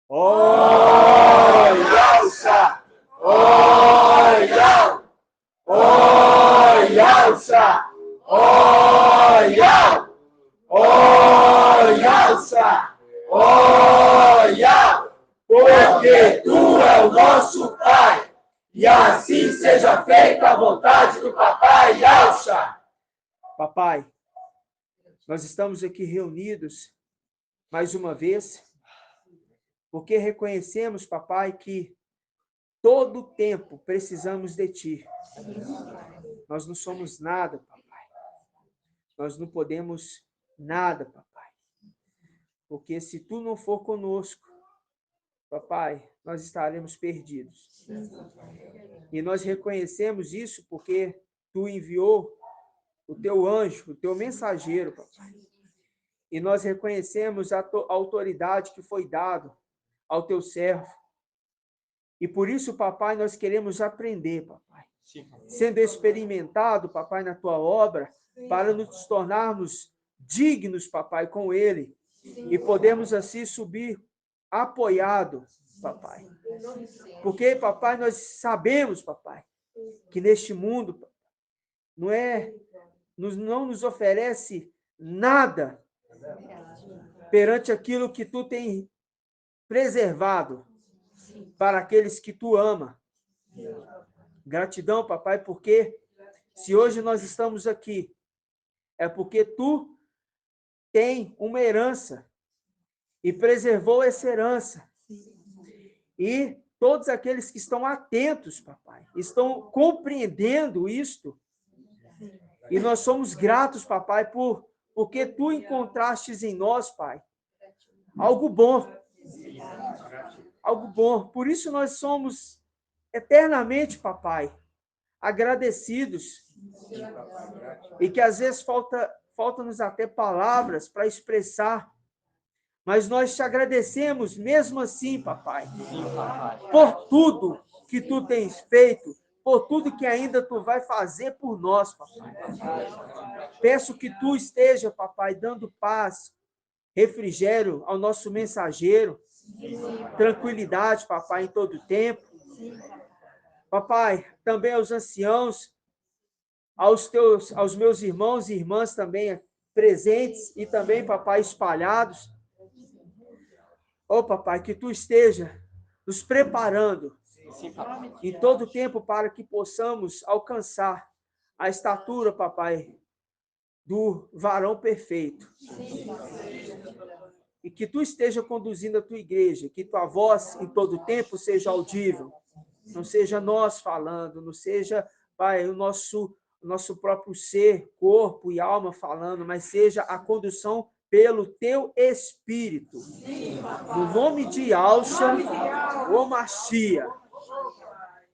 Oyalsa! Oyal! Oyalsa! Oyal! Oyalsa! Oyal! Porque tu é o nosso Pai, e assim seja feita a vontade do Papai Yalsa. Papai, nós estamos aqui reunidos mais uma vez, porque reconhecemos, papai, que todo tempo precisamos de ti. Nós não somos nada, papai. Nós não podemos nada, papai. Porque se tu não for conosco, papai, nós estaremos perdidos. E nós reconhecemos isso porque tu enviou o teu anjo, o teu mensageiro, papai. E nós reconhecemos a autoridade que foi dada ao teu servo. E por isso, papai, nós queremos aprender, papai. Sendo experimentado, papai, na tua obra, para nos tornarmos dignos, papai, com ele. E podemos assim subir apoiado, papai. Porque, papai, nós sabemos, papai, que neste mundo não nos oferece nada perante aquilo que tu tem preservado para aqueles que tu ama. Gratidão, papai, porque se hoje nós estamos aqui, é porque tu tem uma herança e preservou essa herança. E todos aqueles que estão atentos, papai, estão compreendendo isto. E nós somos gratos, papai, porque tu encontrastes em nós, pai, algo bom. Algo bom. Por isso nós somos eternamente, papai, agradecidos. E que às vezes falta-nos até palavras para expressar. Mas nós te agradecemos mesmo assim, papai, por tudo que tu tens feito, por tudo que ainda tu vai fazer por nós, papai. Peço que tu esteja, papai, dando paz, refrigério ao nosso mensageiro, tranquilidade, papai, em todo tempo. Papai, também aos anciãos, aos meus irmãos e irmãs também presentes e também, papai, espalhados. Ó, papai, que tu esteja nos preparando em todo tempo para que possamos alcançar a estatura, papai, do varão perfeito. E que tu esteja conduzindo a tua igreja, que tua voz em todo tempo seja audível, não seja nós falando, não seja, pai, o nosso próprio ser, corpo e alma falando, mas seja a condução pelo teu Espírito. No nome de Yalsa, o Machia.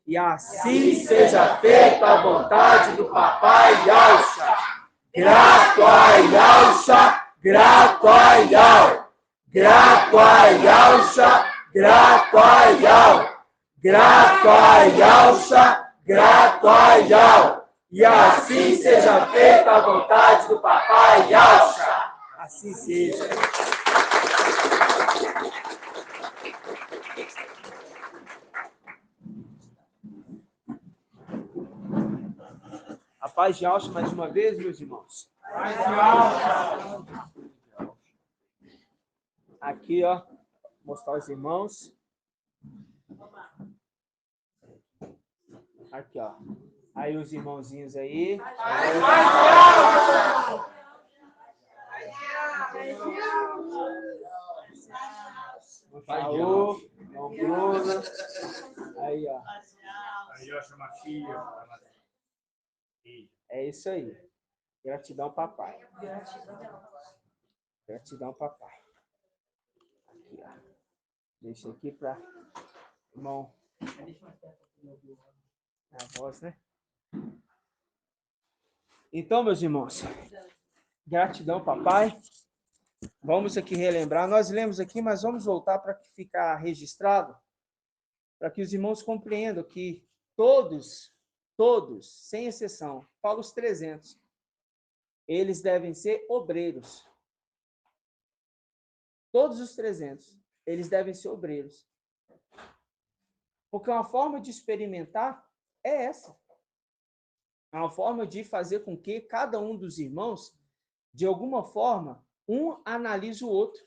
E assim seja feita a vontade do Papai Yalsa. Grato a Yalsa, grato a Yal. Grato a Yalsa, grato a Yal. Grato a Yalsa, grato a Yal. E assim seja feita a vontade do Papai Yalsa. Assim seja. A paz de Yalsa mais uma vez, meus irmãos. Paz de Yalsa. Aqui, ó, mostrar aos irmãos. Aqui, ó. Aí os irmãozinhos aí. Falou, não Bruna. Aí, ó. É isso aí. Gratidão, papai. Gratidão, papai. Aqui, ó. Deixa aqui para irmão. A voz, né? Então, meus irmãos, gratidão, papai. Vamos aqui relembrar. Nós lemos aqui, mas vamos voltar para ficar registrado, para que os irmãos compreendam que todos, sem exceção, falo os 300, eles devem ser obreiros. Todos os 300. eles devem ser obreiros. Porque uma forma de experimentar é essa. É uma forma de fazer com que cada um dos irmãos, de alguma forma, um analise o outro.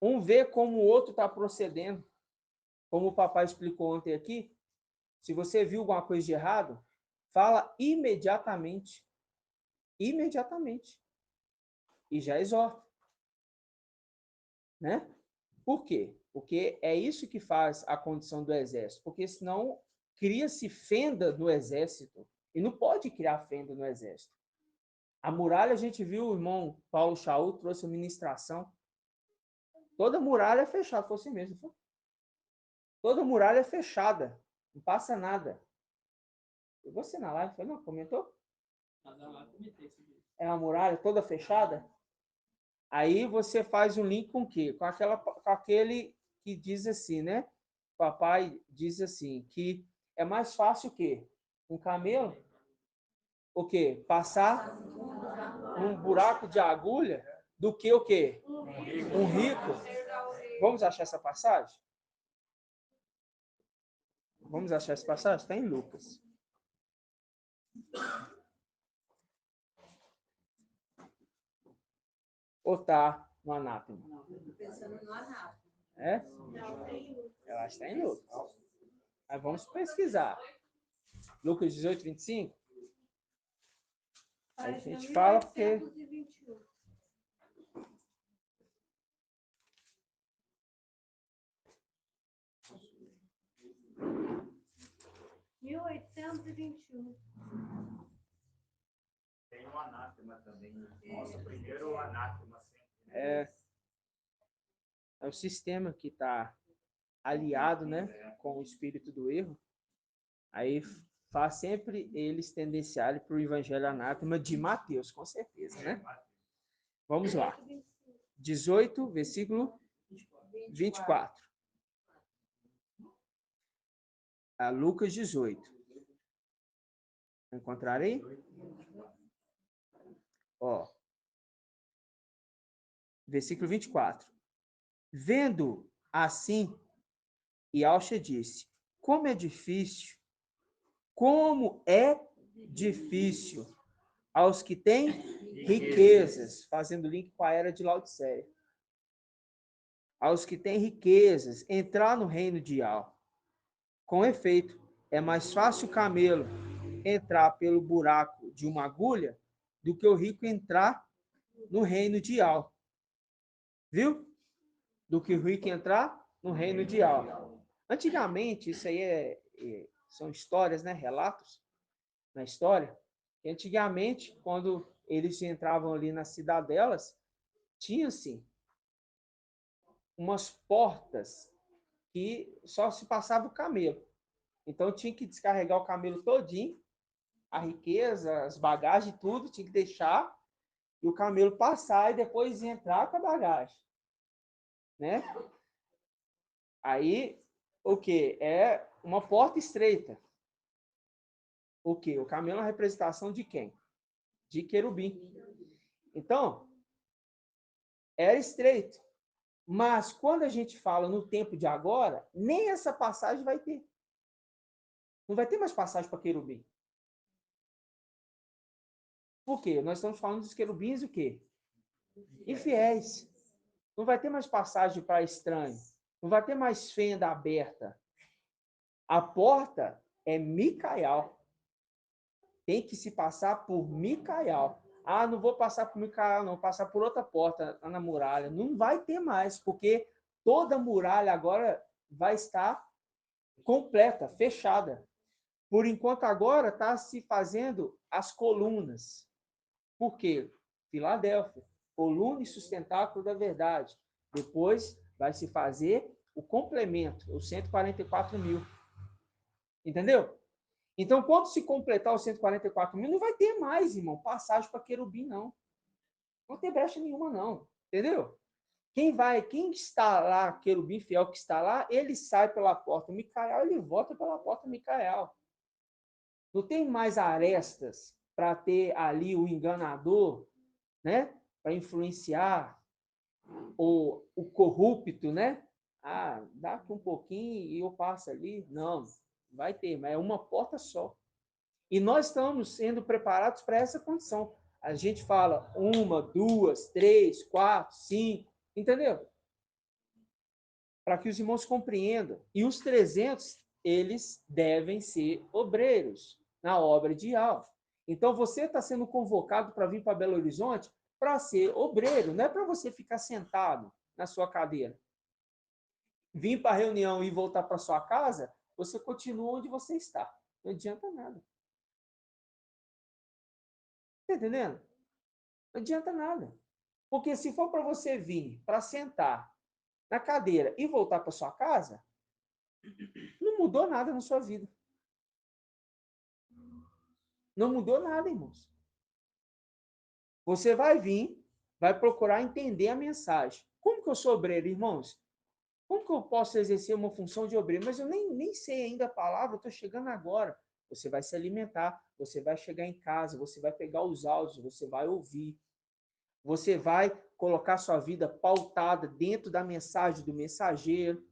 Um vê como o outro está procedendo. Como o papai explicou ontem aqui, se você viu alguma coisa de errado, fala imediatamente. Imediatamente. E já exorta. Né? Por quê? Porque é isso que faz a condição do exército. Porque senão cria-se fenda no exército. E não pode criar fenda no exército. A muralha, a gente viu, o irmão Paulo Chaú trouxe a ministração. Toda muralha é fechada, foi assim mesmo. Foi? Toda muralha é fechada. Não passa nada. E você na live, não comentou? É uma muralha toda fechada? Aí você faz um link com o quê? Com aquele que diz assim, né? O papai diz assim, que é mais fácil o quê? Um camelo? O quê? Passar um buraco de agulha do que o quê? Um rico. Vamos achar essa passagem? Vamos achar essa passagem? Está em Lucas. Ou está no Anátema? Estou pensando no Anátema. É? Eu acho que está em Lucas. Mas vamos pesquisar. Lucas 18, 25? Aí a gente fala porque... 1821. Tem o anátema também. Nossa, primeiro o anátema sempre. É o sistema que está aliado, né, com o espírito do erro. Aí faz sempre eles tendenciarem para o evangelho anátema de Mateus, com certeza, né? Vamos lá. 18, versículo 24. A Lucas 18. Encontrarei? Ó. Versículo 24. Vendo assim, Yalcha disse: como é difícil aos que têm riquezas, fazendo link com a era de Laodiceia. Aos que têm riquezas, entrar no reino de Al. Com efeito, é mais fácil o camelo entrar pelo buraco de uma agulha do que o rico entrar no reino de Al. Viu? Do que o rico entrar no reino de Al. Antigamente, isso aí são histórias, né? Relatos na história. E antigamente, quando eles entravam ali nas cidadelas, tinha-se umas portas que só se passava o camelo. Então tinha que descarregar o camelo todinho, a riqueza, as bagagens, tudo, tinha que deixar e o camelo passar e depois entrar com a bagagem. Né? Aí, o que? É uma porta estreita. O que? O camelo é uma representação de quem? De querubim. Então, era estreito. Mas quando a gente fala no tempo de agora, nem essa passagem vai ter. Não vai ter mais passagem para querubim. Por quê? Nós estamos falando dos querubins o quê? Infiéis. Não vai ter mais passagem para estranho. Não vai ter mais fenda aberta. A porta é Micael. Tem que se passar por Micael. Ah, não vou passar por Micael, não. Vou passar por outra porta na muralha. Não vai ter mais, porque toda muralha agora vai estar completa, fechada. Por enquanto, agora está se fazendo as colunas. Por quê? Filadélfia, coluna e sustentáculo da verdade. Depois vai se fazer o complemento, os 144.000. Entendeu? Então, quando se completar os 144.000, não vai ter mais, irmão, passagem para querubim, não. Não tem brecha nenhuma, não. Entendeu? Quem está lá, querubim fiel que está lá, ele sai pela porta Micael, ele volta pela porta Micael. Não tem mais arestas para ter ali o enganador, né? Para influenciar. o corrupto, né? Ah, dá aqui um pouquinho e eu passo ali. Não, vai ter, mas é uma porta só. E nós estamos sendo preparados para essa condição. A gente fala 1, 2, 3, 4, 5, entendeu? Para que os irmãos compreendam. E os 300, eles devem ser obreiros na obra de Al. Então, você está sendo convocado para vir para Belo Horizonte para ser obreiro, não é para você ficar sentado na sua cadeira. Vir para a reunião e voltar para sua casa, você continua onde você está. Não adianta nada. Está entendendo? Não adianta nada. Porque se for para você vir para sentar na cadeira e voltar para sua casa, não mudou nada na sua vida. Não mudou nada, irmãos. Você vai vir, vai procurar entender a mensagem. Como que eu sou obreiro, irmãos? Como que eu posso exercer uma função de obreiro? Mas eu nem sei ainda a palavra, eu estou chegando agora. Você vai se alimentar, você vai chegar em casa, você vai pegar os áudios, você vai ouvir. Você vai colocar sua vida pautada dentro da mensagem do mensageiro.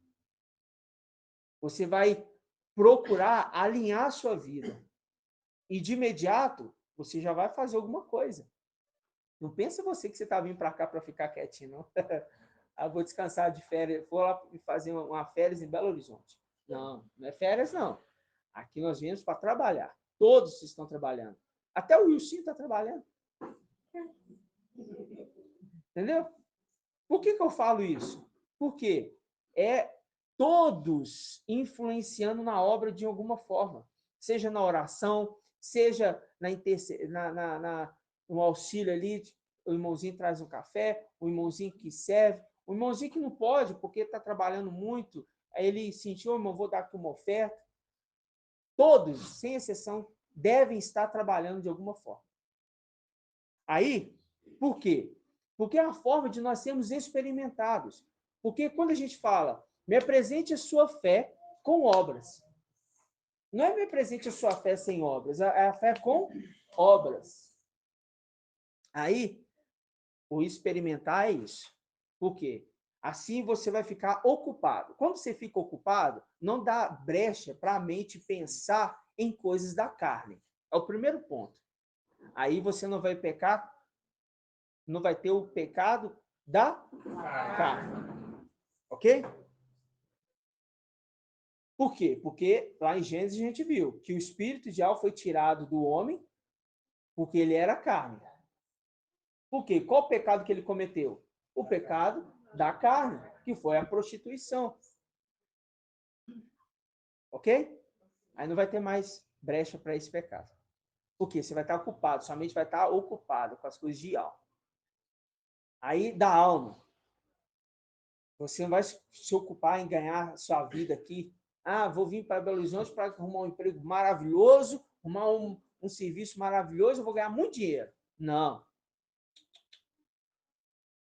Você vai procurar alinhar a sua vida. E de imediato, você já vai fazer alguma coisa. Não pensa você que você está vindo para cá para ficar quietinho, não. Ah, vou descansar de férias, vou lá fazer uma férias em Belo Horizonte. Não, não é férias, não. Aqui nós viemos para trabalhar. Todos estão trabalhando. Até o Wilson está trabalhando. Entendeu? Por que eu falo isso? Porque é todos influenciando na obra de alguma forma. Seja na oração, seja no auxílio ali, o irmãozinho traz um café, o irmãozinho que serve, o irmãozinho que não pode, porque está trabalhando muito, aí ele sentiu, irmão, vou dar aqui uma oferta. Todos, sem exceção, devem estar trabalhando de alguma forma. Aí, por quê? Porque é a forma de nós sermos experimentados. Porque quando a gente fala, me apresente a sua fé com obras. Não é me apresente a sua fé sem obras, é a fé com obras. Aí, o experimentar é isso. Por quê? Assim você vai ficar ocupado. Quando você fica ocupado, não dá brecha para a mente pensar em coisas da carne. É o primeiro ponto. Aí você não vai pecar, não vai ter o pecado da carne. Ok? Por quê? Porque lá em Gênesis a gente viu que o espírito de Al foi tirado do homem porque ele era carne. Por quê? Qual o pecado que ele cometeu? O pecado da carne, que foi a prostituição. Ok? Aí não vai ter mais brecha para esse pecado. Por quê? Você vai estar ocupado, sua mente vai estar ocupada com as coisas de alma. Aí da alma. Você não vai se ocupar em ganhar sua vida aqui. Ah, vou vir para Belo Horizonte para arrumar um emprego maravilhoso, arrumar um serviço maravilhoso, eu vou ganhar muito dinheiro. Não.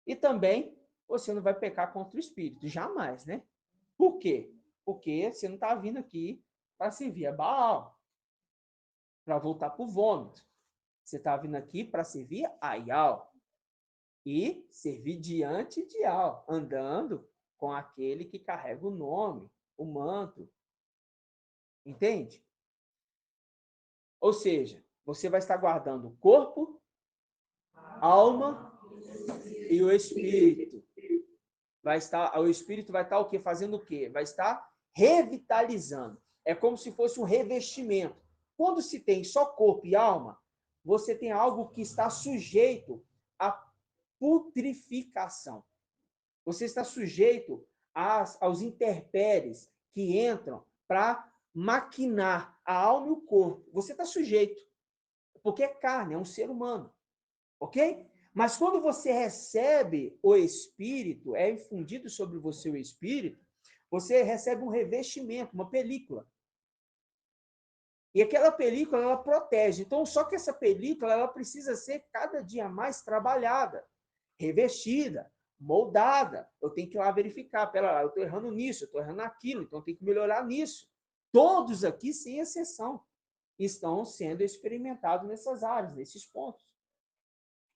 E também você não vai pecar contra o espírito, jamais, né? Por quê? Porque você não está vindo aqui para servir a Baal, para voltar para o vômito. Você está vindo aqui para servir a Ial e servir diante de Ial, andando com aquele que carrega o nome, o manto. Entende? Ou seja, você vai estar guardando o corpo, alma e o espírito. O espírito vai estar o quê? Fazendo o quê? Vai estar revitalizando. É como se fosse um revestimento. Quando se tem só corpo e alma, você tem algo que está sujeito à putrificação. Você está sujeito aos intempéries que entram para maquinar a alma e o corpo. Você está sujeito. Porque é carne, é um ser humano. Ok? Mas quando você recebe o Espírito, é infundido sobre você o Espírito, você recebe um revestimento, uma película. E aquela película, ela protege. Então, só que essa película, ela precisa ser cada dia mais trabalhada, revestida, moldada. Eu tenho que ir lá verificar. Pera lá, eu estou errando nisso, eu estou errando naquilo, então eu tenho que melhorar nisso. Todos aqui, sem exceção, estão sendo experimentados nessas áreas, nesses pontos.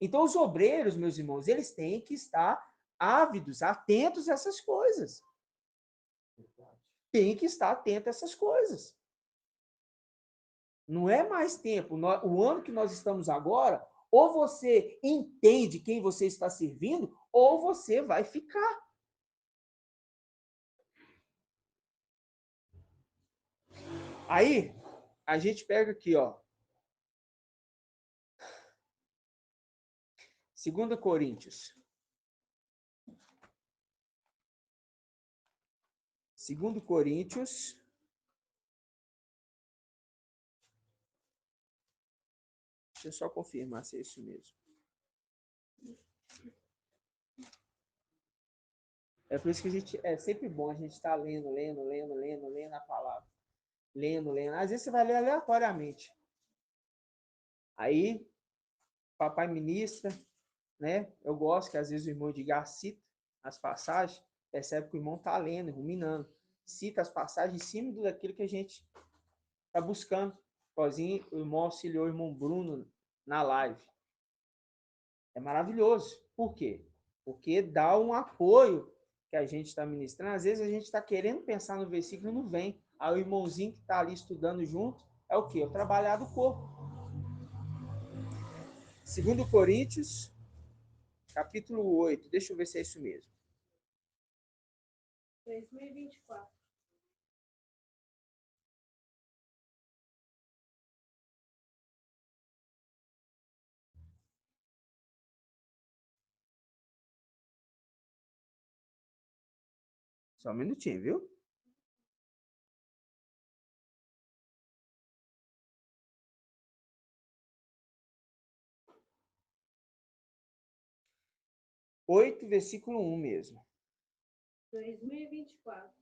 Então, os obreiros, meus irmãos, eles têm que estar ávidos, atentos a essas coisas. Tem que estar atento a essas coisas. Não é mais tempo. O ano que nós estamos agora, ou você entende quem você está servindo, ou você vai ficar. Aí, a gente pega aqui, ó. 2 Coríntios. 2 Coríntios. Deixa eu só confirmar se é isso mesmo. É por isso que é sempre bom a gente estar lendo a palavra. Lendo. Às vezes você vai ler aleatoriamente. Aí, papai ministra, né? Eu gosto que às vezes o irmão Edgar cita as passagens, percebe que o irmão está lendo, ruminando. Cita as passagens em cima daquilo que a gente está buscando. Sozinho, o irmão auxiliou o irmão Bruno na live. É maravilhoso. Por quê? Porque dá um apoio que a gente está ministrando. Às vezes a gente está querendo pensar no versículo e não vem. Aí o irmãozinho que está ali estudando junto é o quê? O trabalhar do corpo. 2 Coríntios, capítulo 8. Deixa eu ver se é isso mesmo. 2024. Só um minutinho, viu? Oito, versículo 1 mesmo. 2024.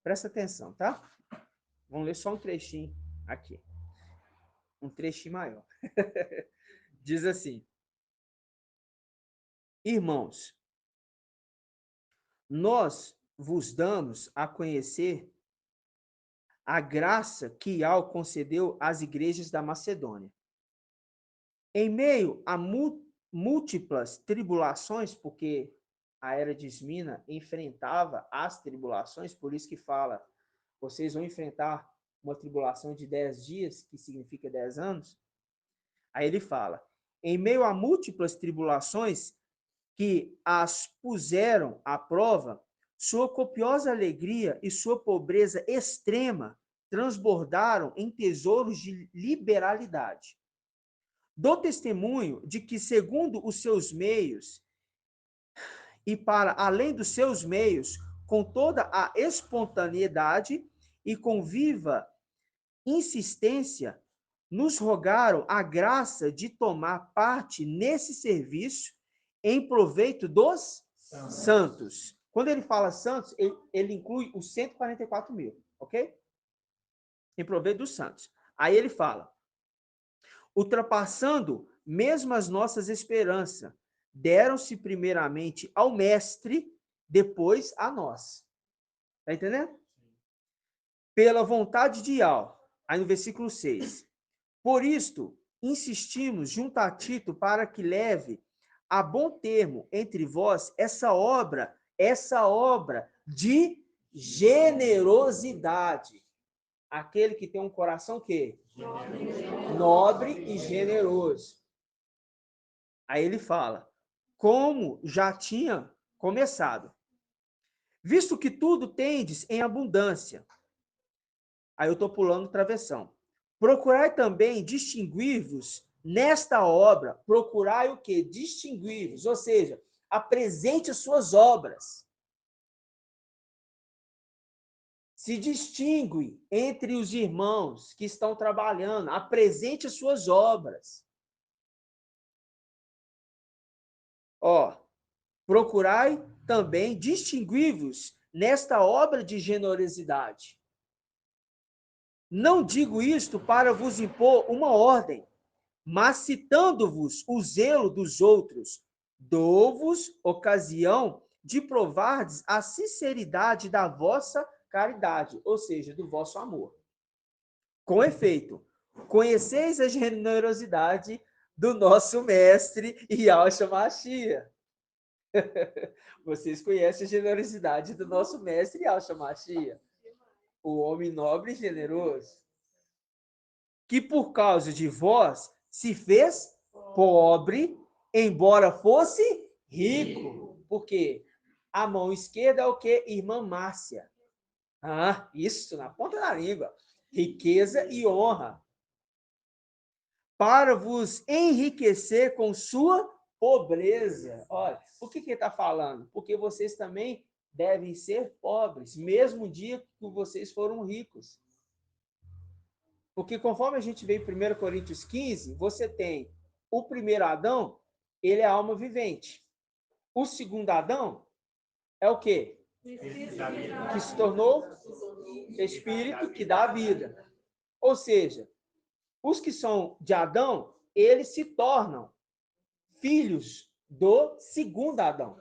Presta atenção, tá? Vamos ler só um trechinho aqui. Um trechinho maior. Diz assim: Irmãos, nós vos damos a conhecer a graça que Al concedeu às igrejas da Macedônia. Em meio a múltiplas tribulações, porque a era de Esmina enfrentava as tribulações, por isso que fala, vocês vão enfrentar uma tribulação de 10 dias, que significa 10 anos. Aí ele fala, em meio a múltiplas tribulações que as puseram à prova, sua copiosa alegria e sua pobreza extrema transbordaram em tesouros de liberalidade. Dou testemunho de que, segundo os seus meios, e para além dos seus meios, com toda a espontaneidade e com viva insistência, nos rogaram a graça de tomar parte nesse serviço em proveito dos santos. Quando ele fala santos, ele inclui os 144 mil, ok? Em proveito dos santos. Aí ele fala, ultrapassando mesmo as nossas esperanças, deram-se primeiramente ao mestre, depois a nós. Tá entendendo? Pela vontade de Al. Aí no versículo 6. Por isto, insistimos junto a Tito para que leve a bom termo entre vós essa obra de generosidade. Aquele que tem um coração que nobre e generoso. Aí ele fala, como já tinha começado. Visto que tudo tendes em abundância. Aí eu estou pulando travessão. Procurai também distinguir-vos nesta obra. Procurai o quê? Distinguir-vos, ou seja, apresente as suas obras. Se distingue entre os irmãos que estão trabalhando. Apresente as suas obras. Ó, procurai também distinguir-vos nesta obra de generosidade. Não digo isto para vos impor uma ordem, mas citando-vos o zelo dos outros, dou-vos ocasião de provardes a sinceridade da vossa caridade, ou seja, do vosso amor. Com efeito, conheceis a generosidade do nosso mestre Yahshua Mashiach. Vocês conhecem a generosidade do nosso mestre Yahshua Mashiach, o homem nobre e generoso, que por causa de vós se fez pobre, embora fosse rico. Por quê? A mão esquerda é o quê? Irmã Márcia. Ah, isso, na ponta da língua. Riqueza e honra. Para vos enriquecer com sua pobreza. Olha, por que ele está falando? Porque vocês também devem ser pobres, mesmo dia que vocês foram ricos. Porque conforme a gente vê em 1 Coríntios 15, você tem o primeiro Adão, ele é a alma vivente. O segundo Adão é o quê? Que se tornou espírito que dá a vida. Ou seja, os que são de Adão, eles se tornam filhos do segundo Adão.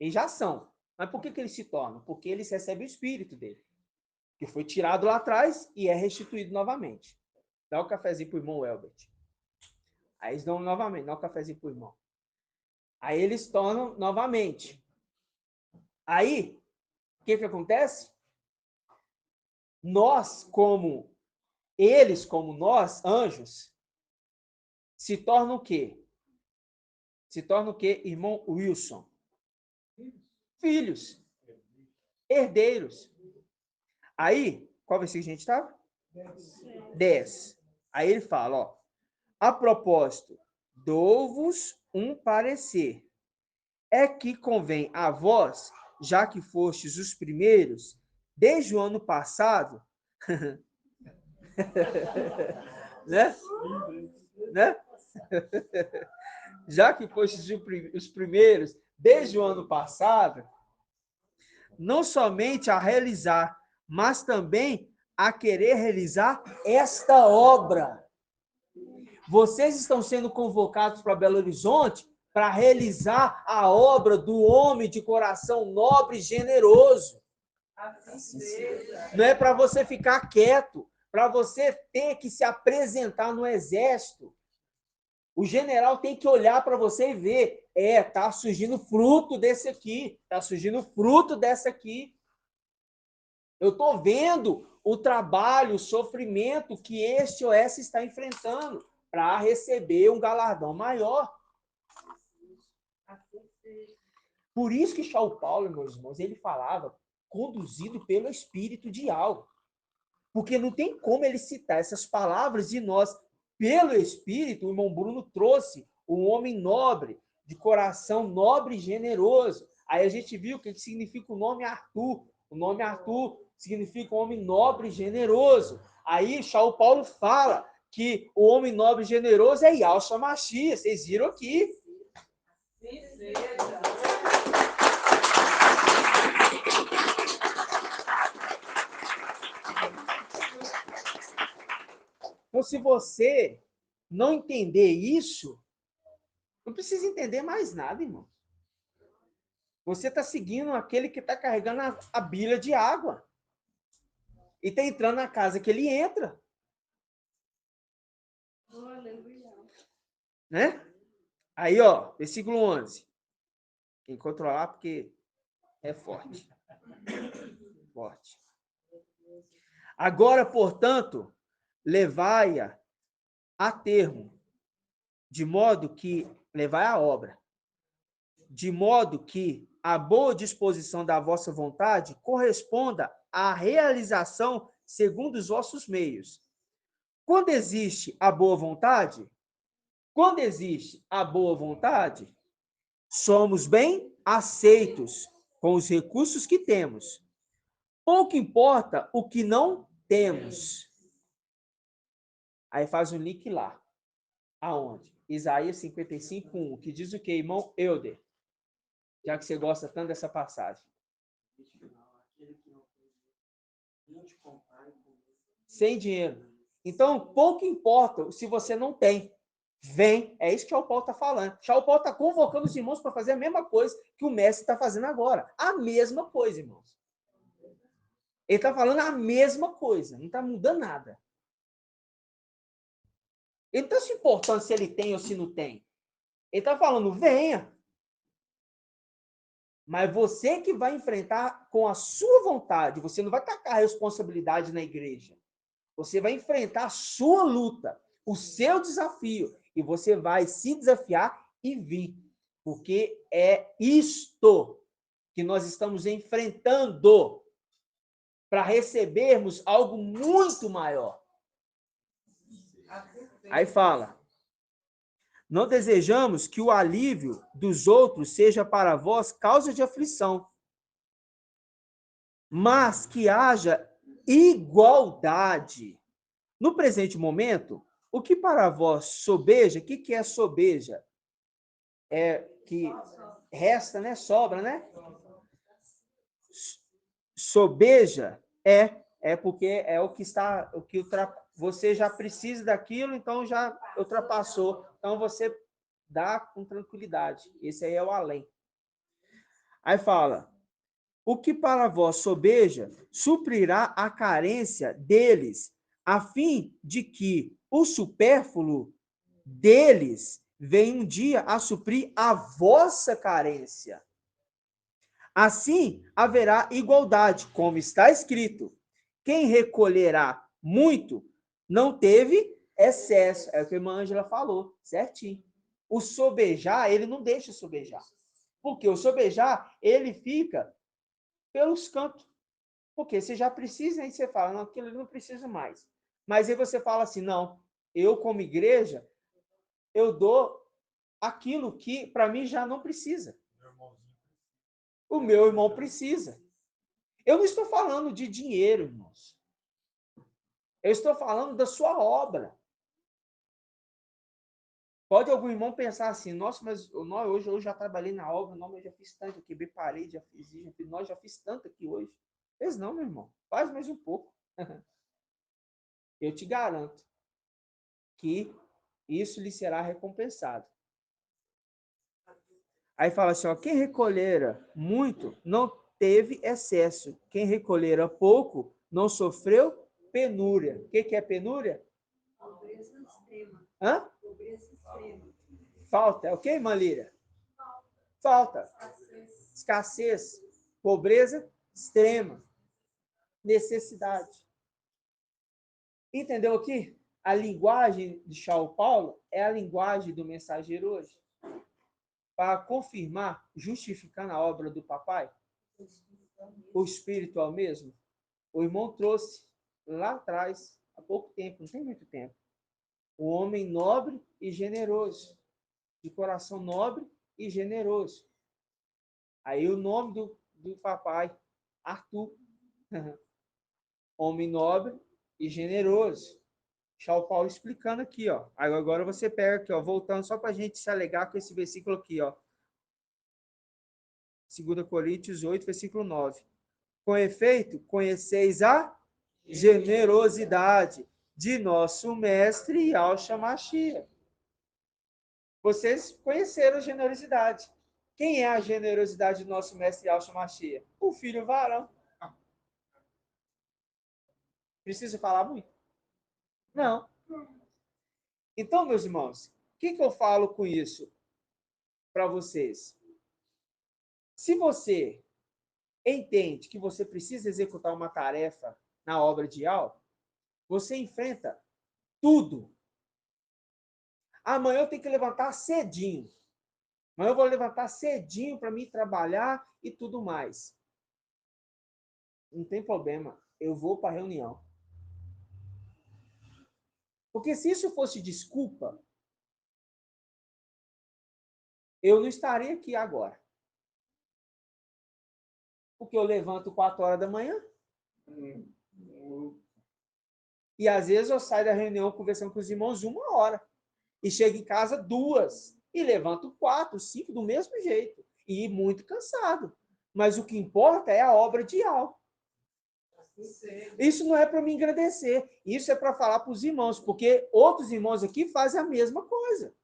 Eles já são. Mas por que eles se tornam? Porque eles recebem o espírito dele, que foi tirado lá atrás e é restituído novamente. Dá o cafezinho pro irmão Elbert. Aí eles dão novamente, dá o cafezinho pro irmão. Aí eles tornam novamente. Aí, o que acontece? Nós, como eles, como nós, anjos, se tornam o quê? Se tornam o quê, irmão Wilson? Filhos. Herdeiros. Aí, qual versículo a gente estava? 10. Aí ele fala, ó. A propósito, dou-vos um parecer. É que convém a vós, já que fostes os primeiros, desde o ano passado, né? Né? Já que fostes os primeiros, desde o ano passado, não somente a realizar, mas também a querer realizar esta obra. Vocês estão sendo convocados para Belo Horizonte para realizar a obra do homem de coração nobre e generoso. Não é para você ficar quieto, para você ter que se apresentar no exército. O general tem que olhar para você e ver, tá surgindo fruto desse aqui, tá surgindo fruto dessa aqui. Eu estou vendo o trabalho, o sofrimento que este OS está enfrentando para receber um galardão maior. Por isso que São Paulo, meus irmãos, ele falava conduzido pelo Espírito de algo. Porque não tem como ele citar essas palavras de nós, pelo Espírito. O irmão Bruno trouxe um homem nobre, de coração nobre e generoso. Aí a gente viu o que significa o nome Arthur. O nome Arthur significa um homem nobre e generoso. Aí São Paulo fala que o homem nobre e generoso é Yahshua Mashiach. Vocês viram aqui. Então, se você não entender isso, não precisa entender mais nada, irmão. Você está seguindo aquele que está carregando a bilha de água. E está entrando na casa que ele entra. Né? Aí, ó, versículo 11. Tem que controlar porque é forte. Forte. Agora, portanto, levai-a a termo, de modo que levai a obra, de modo que a boa disposição da vossa vontade corresponda à realização segundo os vossos meios. Quando existe a boa vontade, somos bem aceitos com os recursos que temos. Pouco importa o que não temos. Aí faz um link lá. Aonde? Isaías 55:1, que diz o quê, irmão Euder? Já que você gosta tanto dessa passagem. Sem dinheiro. Então, pouco importa se você não tem. Vem. É isso que o Paulo está falando. O Paulo está convocando os irmãos para fazer a mesma coisa que o mestre está fazendo agora. A mesma coisa, irmãos. Ele está falando a mesma coisa. Não está mudando nada. Ele não está se importando se ele tem ou se não tem. Ele está falando, venha. Mas você que vai enfrentar com a sua vontade. Você não vai tacar a responsabilidade na igreja. Você vai enfrentar a sua luta, o seu desafio. E você vai se desafiar e vir. Porque é isto que nós estamos enfrentando para recebermos algo muito maior. Aí fala, não desejamos que o alívio dos outros seja para vós causa de aflição, mas que haja igualdade. No presente momento, o que para vós sobeja, o que é sobeja? É que resta, né? Sobra, né? Sobeja é porque é o que está, você já precisa daquilo, então já ultrapassou. Então você dá com tranquilidade. Esse aí é o além. Aí fala: o que para vós sobeja suprirá a carência deles, a fim de que o supérfluo deles venha um dia a suprir a vossa carência. Assim haverá igualdade, como está escrito. Quem recolherá muito não teve excesso. É o que a irmã Ângela falou, certinho. O sobejar, ele não deixa sobejar. Porque o sobejar, ele fica pelos cantos. Porque você já precisa, aí você fala, não, aquilo eu não preciso mais. Mas aí você fala assim, não, eu como igreja, eu dou aquilo que para mim já não precisa. O meu irmão precisa. Eu não estou falando de dinheiro, irmãos. Eu estou falando da sua obra. Pode algum irmão pensar assim, nossa, mas hoje eu já trabalhei na obra, não, mas já fiz tanto, eu quebrei parede, já fiz tanto aqui hoje. Fez não, meu irmão. Faz mais um pouco. Eu te garanto que isso lhe será recompensado. Aí fala assim, ó, quem recolhera muito não teve excesso. Quem recolhera pouco não sofreu penúria. O que é penúria? Pobreza extrema. Hã? Pobreza extrema. Falta. É o que, irmã Líria? Falta. Escassez. Pobreza extrema. Necessidade. Entendeu aqui? A linguagem de São Paulo é a linguagem do mensageiro hoje. Para confirmar, justificando a obra do papai, o espírito é o mesmo. O irmão trouxe lá atrás, há pouco tempo, não tem muito tempo, o homem nobre e generoso, de coração nobre e generoso. Aí o nome do papai, Arthur, homem nobre e generoso. São Paulo explicando aqui, ó. Agora você pega aqui, ó, voltando só para a gente se alegar com esse versículo aqui, ó. 2 Coríntios 8, versículo 9. Com efeito, conheceis a generosidade de nosso mestre Yahshua Mashiach. Vocês conheceram a generosidade. Quem é a generosidade do nosso mestre Yahshua Mashiach? O filho varão. Preciso falar muito? Não. Então, meus irmãos, o que eu falo com isso para vocês? Se você entende que você precisa executar uma tarefa na obra de algo, você enfrenta tudo. Amanhã eu tenho que levantar cedinho. Amanhã eu vou levantar cedinho para mim trabalhar e tudo mais. Não tem problema. Eu vou para a reunião. Porque se isso fosse desculpa, eu não estaria aqui agora. Porque eu levanto 4 horas da manhã. E às vezes eu saio da reunião conversando com os irmãos 1 hora. E chego em casa 2. E levanto 4, 5 do mesmo jeito. E muito cansado. Mas o que importa é a obra de algo. Isso não é para me engrandecer. Isso é para falar para os irmãos. Porque outros irmãos aqui fazem a mesma coisa.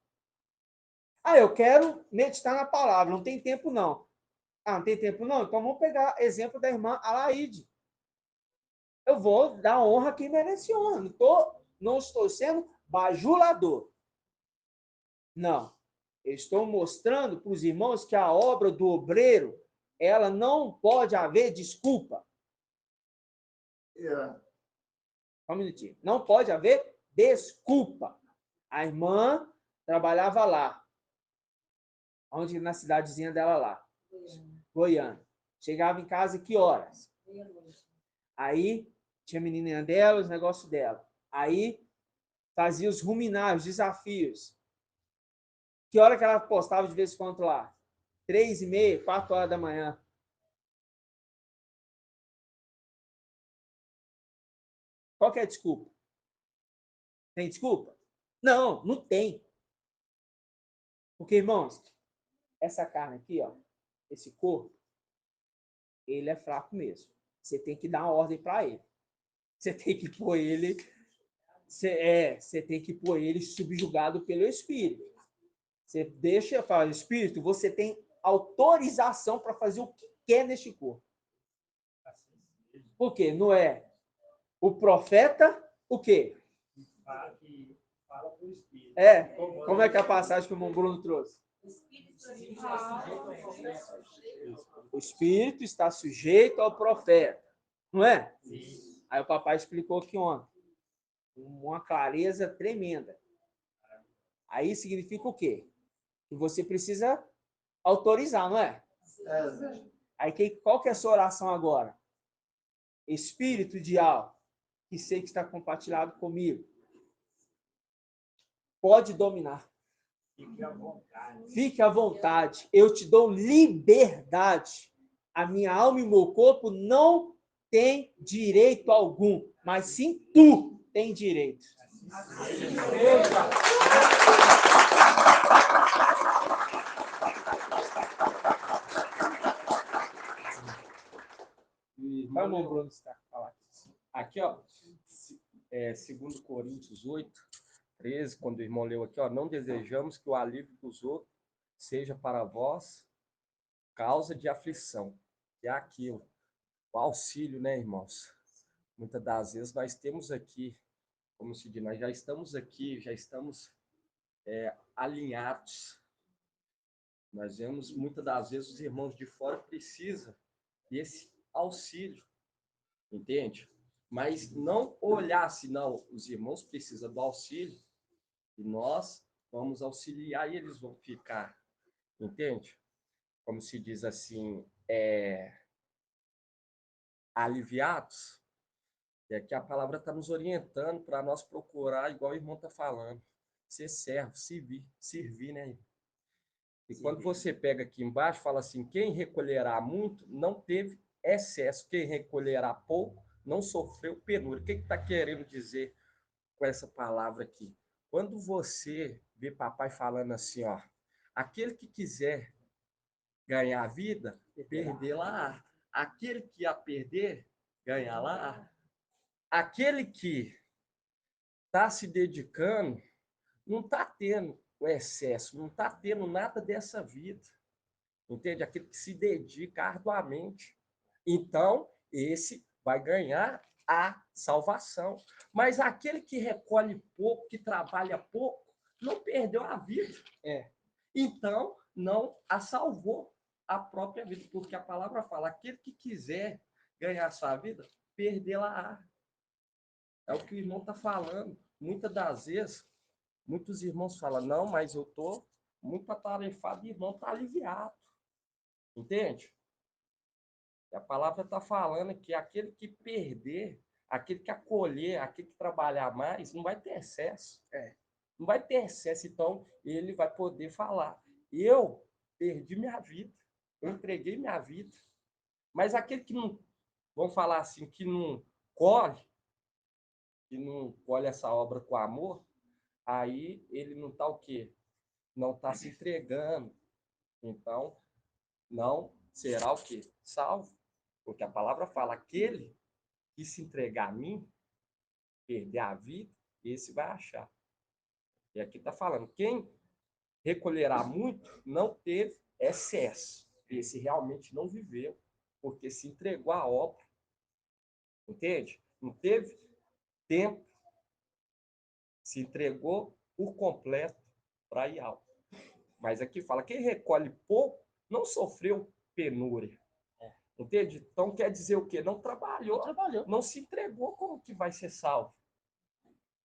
Ah, eu quero meditar na palavra. Não tem tempo, não. Ah, não tem tempo, não? Então vamos pegar exemplo da irmã Alaide. Eu vou dar honra a quem merece honra. Não estou sendo bajulador. Não. Eu estou mostrando para os irmãos que a obra do obreiro, ela não pode haver desculpa. Só um minutinho. Não pode haver desculpa. A irmã trabalhava lá. Onde? Na cidadezinha dela lá. Goiânia. Chegava em casa que horas? Aí tinha a menininha dela, os negócios dela. Aí fazia os ruminar, os desafios. Que hora que ela postava de vez em quando lá? 3h30, 4 horas da manhã. Qual que é a desculpa? Tem desculpa? Não, não tem. Porque, irmãos, essa carne aqui, ó, esse corpo, ele é fraco mesmo. Você tem que dar uma ordem para ele. Você tem que pôr ele, você tem que pôr ele subjugado pelo Espírito. Você deixa, fala, Espírito, você tem autorização para fazer o que quer neste corpo. Por quê? Não é o profeta, o quê? Fala para o Espírito. Como é que é a passagem que o irmão Bruno trouxe? O Espírito está sujeito ao profeta, não é? Sim. Aí o papai explicou aqui ontem. Uma clareza tremenda. Aí significa o quê? Que você precisa autorizar, não é? Aí qual que é a sua oração agora? Espírito de algo, que sei que está compartilhado comigo, pode dominar. Fique à vontade. Fique à vontade. Eu te dou liberdade. A minha alma e o meu corpo não têm direito algum, mas sim tu tem direito. Vai, irmão Bruno, está falando. Aqui, ó, 2 Coríntios 8:13, quando o irmão leu aqui, ó, não desejamos que o alívio dos outros seja para vós causa de aflição. E é aquilo, o auxílio, né, irmãos? Muitas das vezes nós temos aqui, como se diz, nós já estamos aqui, já estamos alinhados. Nós vemos, muitas das vezes, os irmãos de fora precisam desse auxílio, entende? Mas não olhar se não, os irmãos precisam do auxílio e nós vamos auxiliar e eles vão ficar, entende? Como se diz assim, aliviados, é que a palavra está nos orientando para nós procurar, igual o irmão está falando, ser servo, servir, né? E quando você pega aqui embaixo, fala assim, quem recolherá muito não teve excesso, quem recolherá pouco não sofreu penúria. O que está querendo dizer com essa palavra aqui? Quando você vê papai falando assim, ó, aquele que quiser ganhar a vida, perdê-la. Aquele que a perder, ganhar-la. Aquele que está se dedicando, não está tendo o excesso, não está tendo nada dessa vida. Entende? Aquele que se dedica arduamente. Então, esse vai ganhar a salvação. Mas aquele que recolhe pouco, que trabalha pouco, não perdeu a vida. Então, não a salvou a própria vida. Porque a palavra fala, aquele que quiser ganhar a sua vida, perdê-la. É o que o irmão está falando. Muitas das vezes, muitos irmãos falam, não, mas eu estou muito atarefado e o irmão está aliviado. Entende? E a palavra está falando que aquele que perder, aquele que acolher, aquele que trabalhar mais, não vai ter excesso. Não vai ter excesso, então ele vai poder falar. Eu perdi minha vida, eu entreguei minha vida. Mas aquele que não, vamos falar assim, que não colhe essa obra com amor, aí ele não está o quê? Não está se entregando. Então, não será o quê? Salvo. Porque a palavra fala, aquele que se entregar a mim, perder a vida, esse vai achar. E aqui está falando, quem recolherá muito não teve excesso. Esse realmente não viveu, porque se entregou à obra. Entende? Não teve tempo. se entregou por completo para ir alto. Mas aqui fala, quem recolhe pouco não sofreu penúria. Entende? Então quer dizer o quê? Não trabalhou, não se entregou, como que vai ser salvo?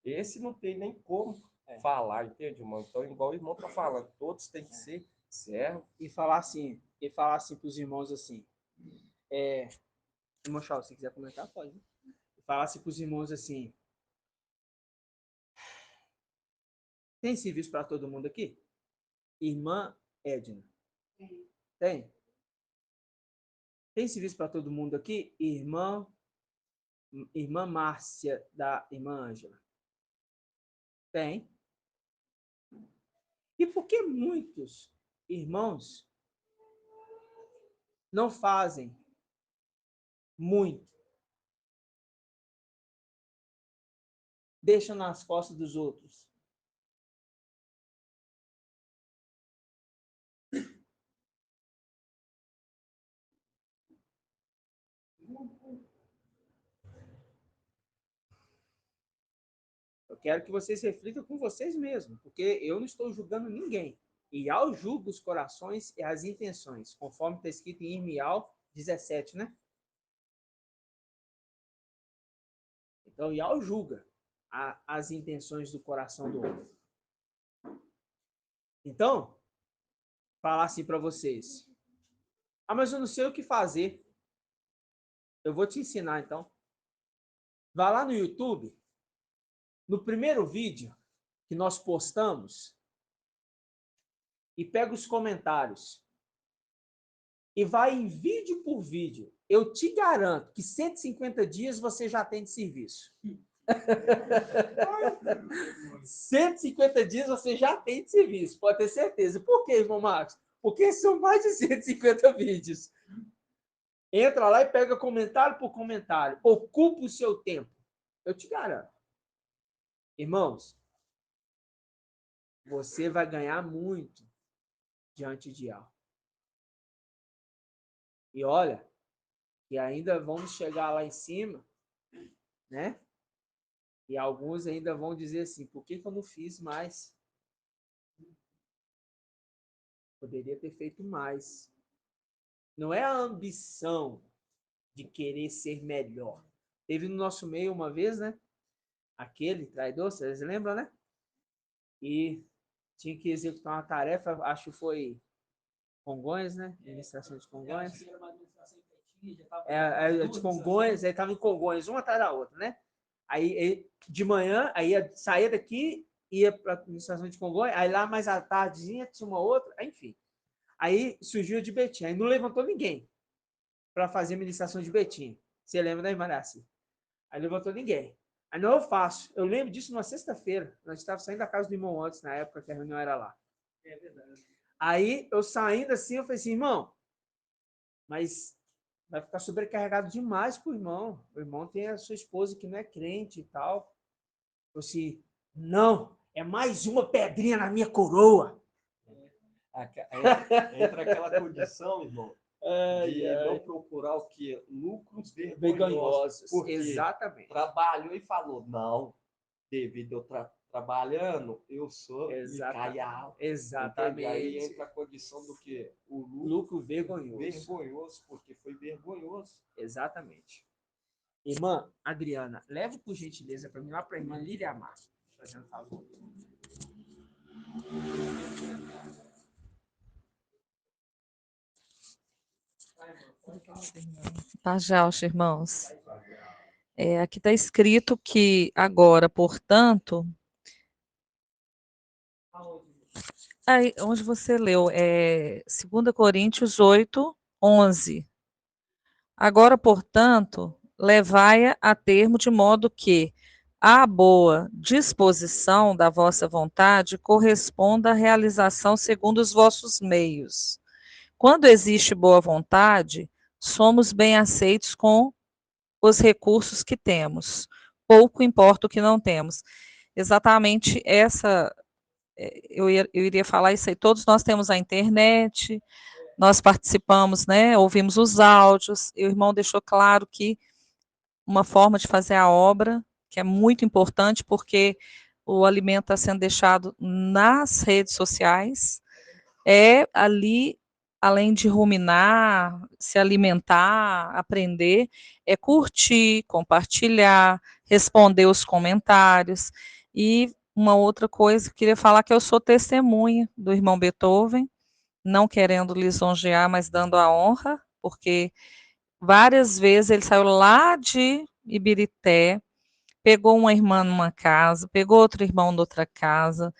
Esse não tem nem como falar, entende, irmão? Então, igual o irmão está falando, todos têm que ser servos. E falar assim para os irmãos assim. Irmão Charles, se quiser comentar, pode. Né? E falar assim para os irmãos assim. Tem serviço para todo mundo aqui? Irmã Edna. Tem? Tem serviço para todo mundo aqui? Irmã Márcia, da irmã Ângela. Tem. E por que muitos irmãos não fazem muito? Deixam nas costas dos outros. Eu quero que vocês reflitam com vocês mesmos, porque eu não estou julgando ninguém. E ao julgo os corações e as intenções, conforme está escrito em Irmial 17, né? Então, Ial julga as intenções do coração do homem. Então, falar assim para vocês. Mas eu não sei o que fazer. Eu vou te ensinar, então. Vá lá no YouTube. No primeiro vídeo que nós postamos, e pega os comentários e vai em vídeo por vídeo. Eu te garanto que 150 dias você já tem de serviço. 150 dias você já tem de serviço, pode ter certeza. Por quê, irmão Marcos? Porque são mais de 150 vídeos. Entra lá e pega comentário por comentário. Ocupa o seu tempo. Eu te garanto. Irmãos, você vai ganhar muito diante de algo. E olha, que ainda vamos chegar lá em cima, né? E alguns ainda vão dizer assim, por que eu não fiz mais? Poderia ter feito mais. Não é a ambição de querer ser melhor. Teve no nosso meio uma vez, né? Aquele traidor, vocês lembram, né? E tinha que executar uma tarefa, acho que foi Congonhas, né? Administração de Congonhas. De Congonhas, aí estava em Congonhas, uma atrás da outra, né? Aí de manhã, aí saía daqui, ia para a administração de Congonhas, aí lá mais à tardezinha tinha uma outra, enfim. Aí surgiu a de Betim, aí não levantou ninguém para fazer a administração de Betim. Você lembra, né, Maraci? Aí levantou ninguém. Aí não, eu faço. Eu lembro disso numa sexta-feira. Nós estávamos saindo da casa do irmão antes, na época que a reunião era lá. É verdade. Aí eu saindo assim, eu falei assim, irmão, mas vai ficar sobrecarregado demais pro irmão. O irmão tem a sua esposa que não é crente e tal. Eu falei assim, não, é mais uma pedrinha na minha coroa. Entra aquela condição, irmão, de não procurar o quê? Lucros vergonhosos. Porque exatamente. Trabalhou e falou, não, devido eu trabalhando, eu sou Micael. Exatamente. E aí entra a condição do quê? O lucro vergonhoso. Vergonhoso, porque foi vergonhoso. Exatamente. Irmã Adriana, leve por gentileza para mim lá para a irmã Lília Amar. Fazendo favor. Pajalcha, irmãos. Aqui está escrito que agora, portanto, aí, onde você leu, 2 Coríntios 8, 11. Agora, portanto, levai-a a termo de modo que a boa disposição da vossa vontade corresponda à realização segundo os vossos meios. Quando existe boa vontade, somos bem aceitos com os recursos que temos. Pouco importa o que não temos. Exatamente essa, eu iria falar isso aí. Todos nós temos a internet, nós participamos, né? Ouvimos os áudios. E o irmão deixou claro que uma forma de fazer a obra, que é muito importante, porque o alimento está sendo deixado nas redes sociais, ali, além de ruminar, se alimentar, aprender, é curtir, compartilhar, responder os comentários. E uma outra coisa que eu queria falar, que eu sou testemunha do irmão Beethoven, não querendo lisonjear, mas dando a honra, porque várias vezes ele saiu lá de Ibirité, pegou uma irmã numa casa, pegou outro irmão noutra casa,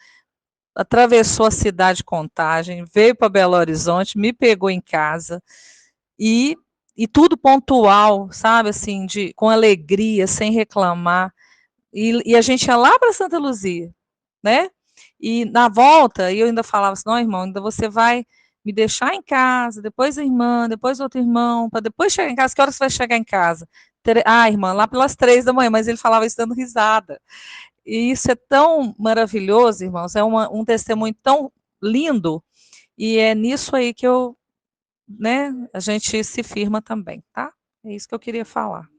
atravessou a cidade de Contagem, veio para Belo Horizonte, me pegou em casa, e, e tudo pontual, sabe, assim, com alegria, sem reclamar, e a gente ia lá para Santa Luzia, né? E na volta, eu ainda falava assim, não, irmão, ainda você vai me deixar em casa, depois a irmã, depois outro irmão, para depois chegar em casa. Que horas você vai chegar em casa? Irmã, lá pelas 3 da manhã, mas ele falava isso dando risada. E isso é tão maravilhoso, irmãos, um testemunho tão lindo, e é nisso aí que né, a gente se firma também, tá? É isso que eu queria falar.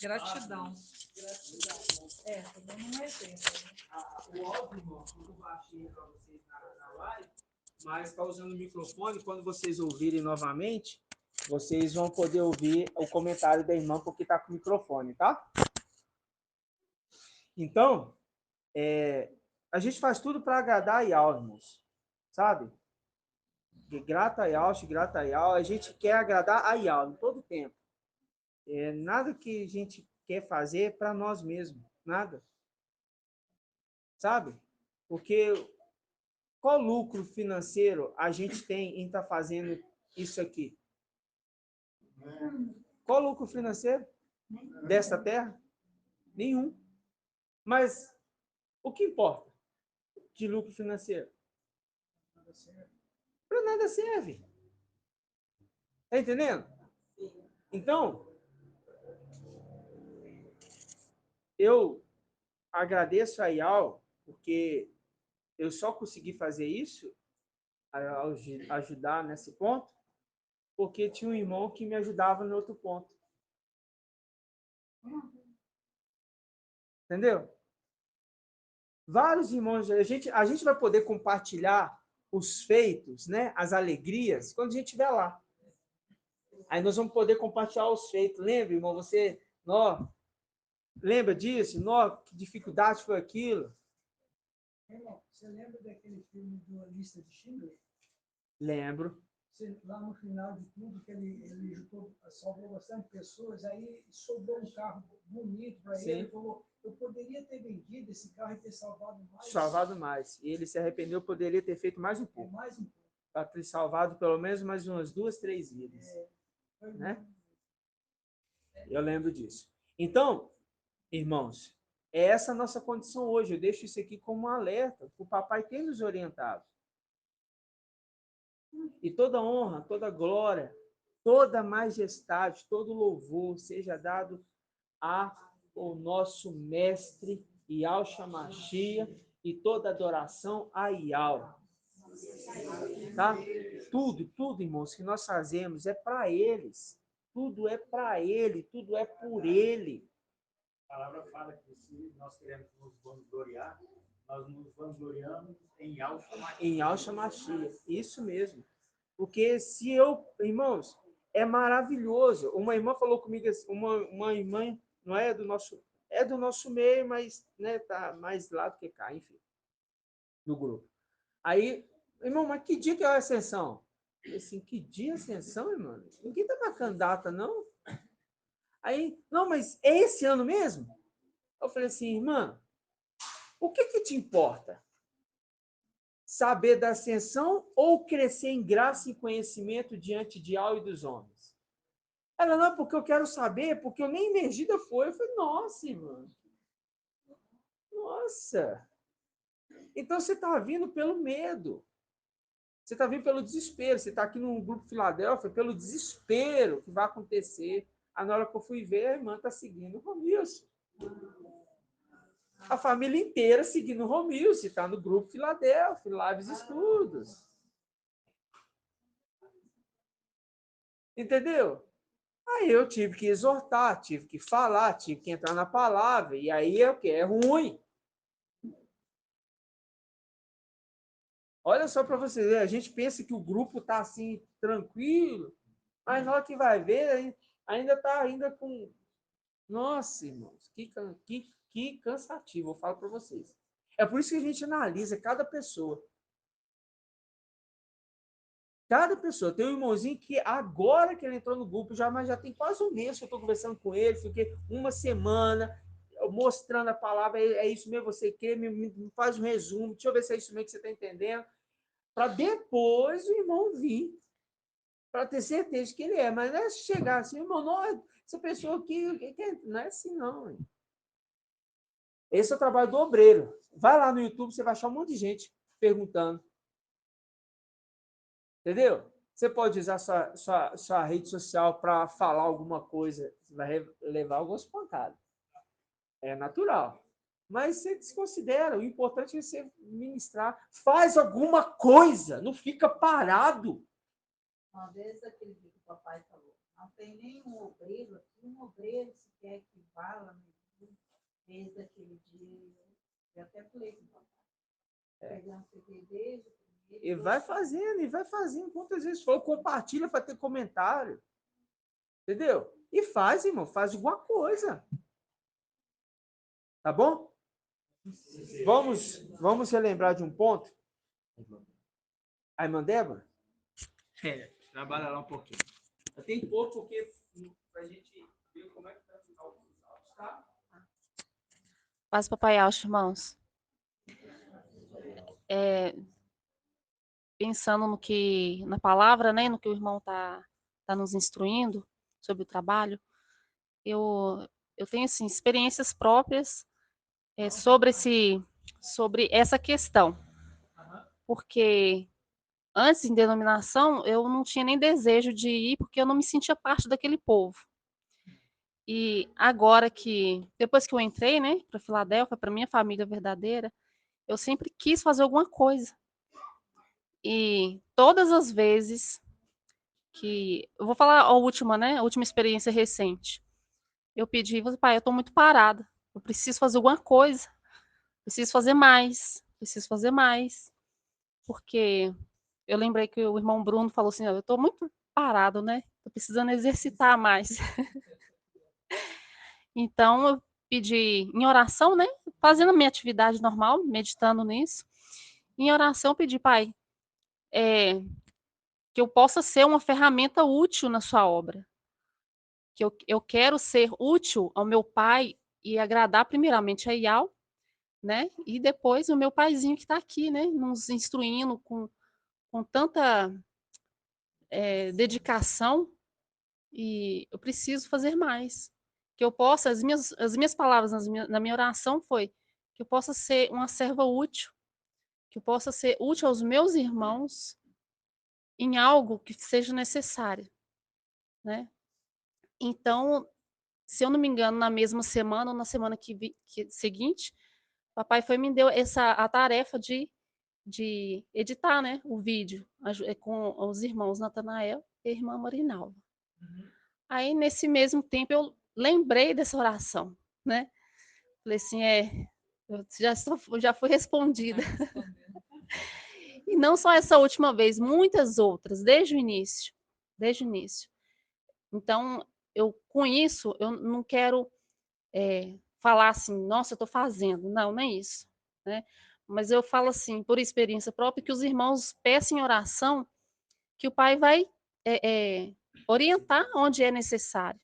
Gratidão. Tô dando um exemplo. O áudio, irmão, eu baixei para vocês na live, mas está usando o microfone. Quando vocês ouvirem novamente, vocês vão poder ouvir o comentário da irmã, porque está com o microfone, tá? Então, a gente faz tudo para agradar a Ial, irmãos, sabe? Grata a Ial, a gente quer agradar a Ial em todo tempo. Nada que a gente quer fazer para nós mesmos, nada. Sabe? Porque qual lucro financeiro a gente tem em estar fazendo isso aqui? Qual lucro financeiro desta terra? Nenhum. Mas o que importa de lucro financeiro? Para nada serve. Tá entendendo? Então, eu agradeço a Ial, porque eu só consegui fazer isso, ajudar nesse ponto, porque tinha um irmão que me ajudava no outro ponto. Entendeu? Vários irmãos, a gente vai poder compartilhar os feitos, né, as alegrias, quando a gente estiver lá. Aí nós vamos poder compartilhar os feitos. Lembra, irmão, lembra disso? Que dificuldade foi aquilo? Irmão, você lembra daquele filme do Lista de Schindler? Lembro. Lá no final de tudo, que ele salvou bastante pessoas, aí sobrou um carro bonito para ele, ele falou, eu poderia ter vendido esse carro e ter salvado mais. Salvado mais. E ele se arrependeu, poderia ter feito mais um pouco. Mais um pouco. Para ter salvado pelo menos mais umas 2, 3 vidas. Né? Eu lembro disso. Então, irmãos, é essa a nossa condição hoje. Eu deixo isso aqui como um alerta. O papai tem nos orientado. E toda honra, toda glória, toda majestade, todo louvor seja dado ao nosso mestre Yahshua Mashiach e toda adoração a Yahweh. Tá? Tudo, irmãos, que nós fazemos é para eles. Tudo é para ele, tudo é por ele. A palavra fala que se nós queremos nos vangloriar, nós nos vangloriamos em Yahshua Mashiach. Em Yahshua Mashiach, isso mesmo. Porque irmãos, é maravilhoso. Uma irmã falou comigo, uma irmã não é do nosso meio, mas né, tá mais lá do que cá, enfim, do grupo. Aí, irmão, mas que dia que é a ascensão? Eu assim, que dia é a ascensão, irmão? Ninguém tá marcando data, não? Aí, não, mas é esse ano mesmo? Eu falei assim, irmã, o que te importa? Saber da ascensão ou crescer em graça e conhecimento diante de Al e dos homens? Ela, não, porque eu quero saber, porque eu nem emergida foi. Eu falei, nossa, irmã. Nossa. Então você está vindo pelo medo. Você está vindo pelo desespero. Você está aqui no grupo Filadélfia pelo desespero que vai acontecer. Aí na hora que eu fui ver, a irmã está seguindo o Romilson. A família inteira seguindo o Romilson, está no grupo Filadélfia, Lives Estudos. Entendeu? Aí eu tive que exortar, tive que falar, tive que entrar na palavra. E aí é o quê? É ruim. Olha só para você ver, a gente pensa que o grupo está assim, tranquilo, mas na hora que vai ver, ainda está ainda com... Nossa, irmãos, que cansativo, eu falo para vocês. É por isso que a gente analisa cada pessoa. Cada pessoa. Tem um irmãozinho que agora que ele entrou no grupo, mas já tem quase um mês que eu estou conversando com ele, fiquei uma semana mostrando a palavra, é isso mesmo, você quer, me faz um resumo, deixa eu ver se é isso mesmo que você está entendendo, para depois o irmão vir, para ter certeza que ele é. Mas não é chegar assim, irmão, não, essa pessoa aqui, não é assim não. Hein? Esse é o trabalho do obreiro. Vai lá no YouTube, você vai achar um monte de gente perguntando. Entendeu? Você pode usar sua rede social para falar alguma coisa, você vai levar algumas pancadas. É natural. Mas você desconsidera, o importante é você ministrar. Faz alguma coisa, não fica parado. Uma vez, aquele dia que o papai falou, não tem nenhum obreiro aqui, um obreiro sequer que vá lá no YouTube, desde aquele dia, eu até falei com o papai. Pegando CD desde o primeiro. E vai fazendo, quantas vezes for, compartilha para ter comentário. Entendeu? E faz, irmão, faz alguma coisa. Tá bom? Vamos relembrar de um ponto? A irmã Débora? Trabalha lá um pouquinho. Tem pouco porque a gente ver como é que vai ficar os áudios, tá? Paz, papai, aos irmãos. Pensando no que, na palavra, né, no que o irmão tá nos instruindo sobre o trabalho, eu tenho, assim, experiências próprias sobre essa questão. Porque antes, em denominação, eu não tinha nem desejo de ir, porque eu não me sentia parte daquele povo. E agora depois que eu entrei, né, para Filadélfia, para minha família verdadeira, eu sempre quis fazer alguma coisa. E todas as vezes eu vou falar a última, né, a última experiência recente, eu pedi, pai, eu estou muito parada, eu preciso fazer alguma coisa, preciso fazer mais, porque eu lembrei que o irmão Bruno falou assim, eu estou muito parado, né, estou precisando exercitar mais. Então, eu pedi em oração, né, fazendo a minha atividade normal, meditando nisso, em oração, eu pedi, pai, que eu possa ser uma ferramenta útil na sua obra, que eu quero ser útil ao meu pai e agradar primeiramente a Ial, né, e depois o meu paizinho que está aqui, né, nos instruindo com tanta dedicação, e eu preciso fazer mais, que eu possa, as minhas palavras na minha oração foi que eu possa ser uma serva útil, que eu possa ser útil aos meus irmãos em algo que seja necessário, né? Então, se eu não me engano, na mesma semana ou na semana seguinte, papai me deu a tarefa de editar, né, o vídeo com os irmãos Natanael e a irmã Marinalva. Aí, nesse mesmo tempo, eu lembrei dessa oração, né? Falei assim, já foi respondida. E não só essa última vez, muitas outras, desde o início. Então, com isso, eu não quero falar assim, nossa, eu estou fazendo. Não, não é isso. Né? Mas eu falo assim, por experiência própria, que os irmãos peçam em oração que o Pai vai orientar onde é necessário.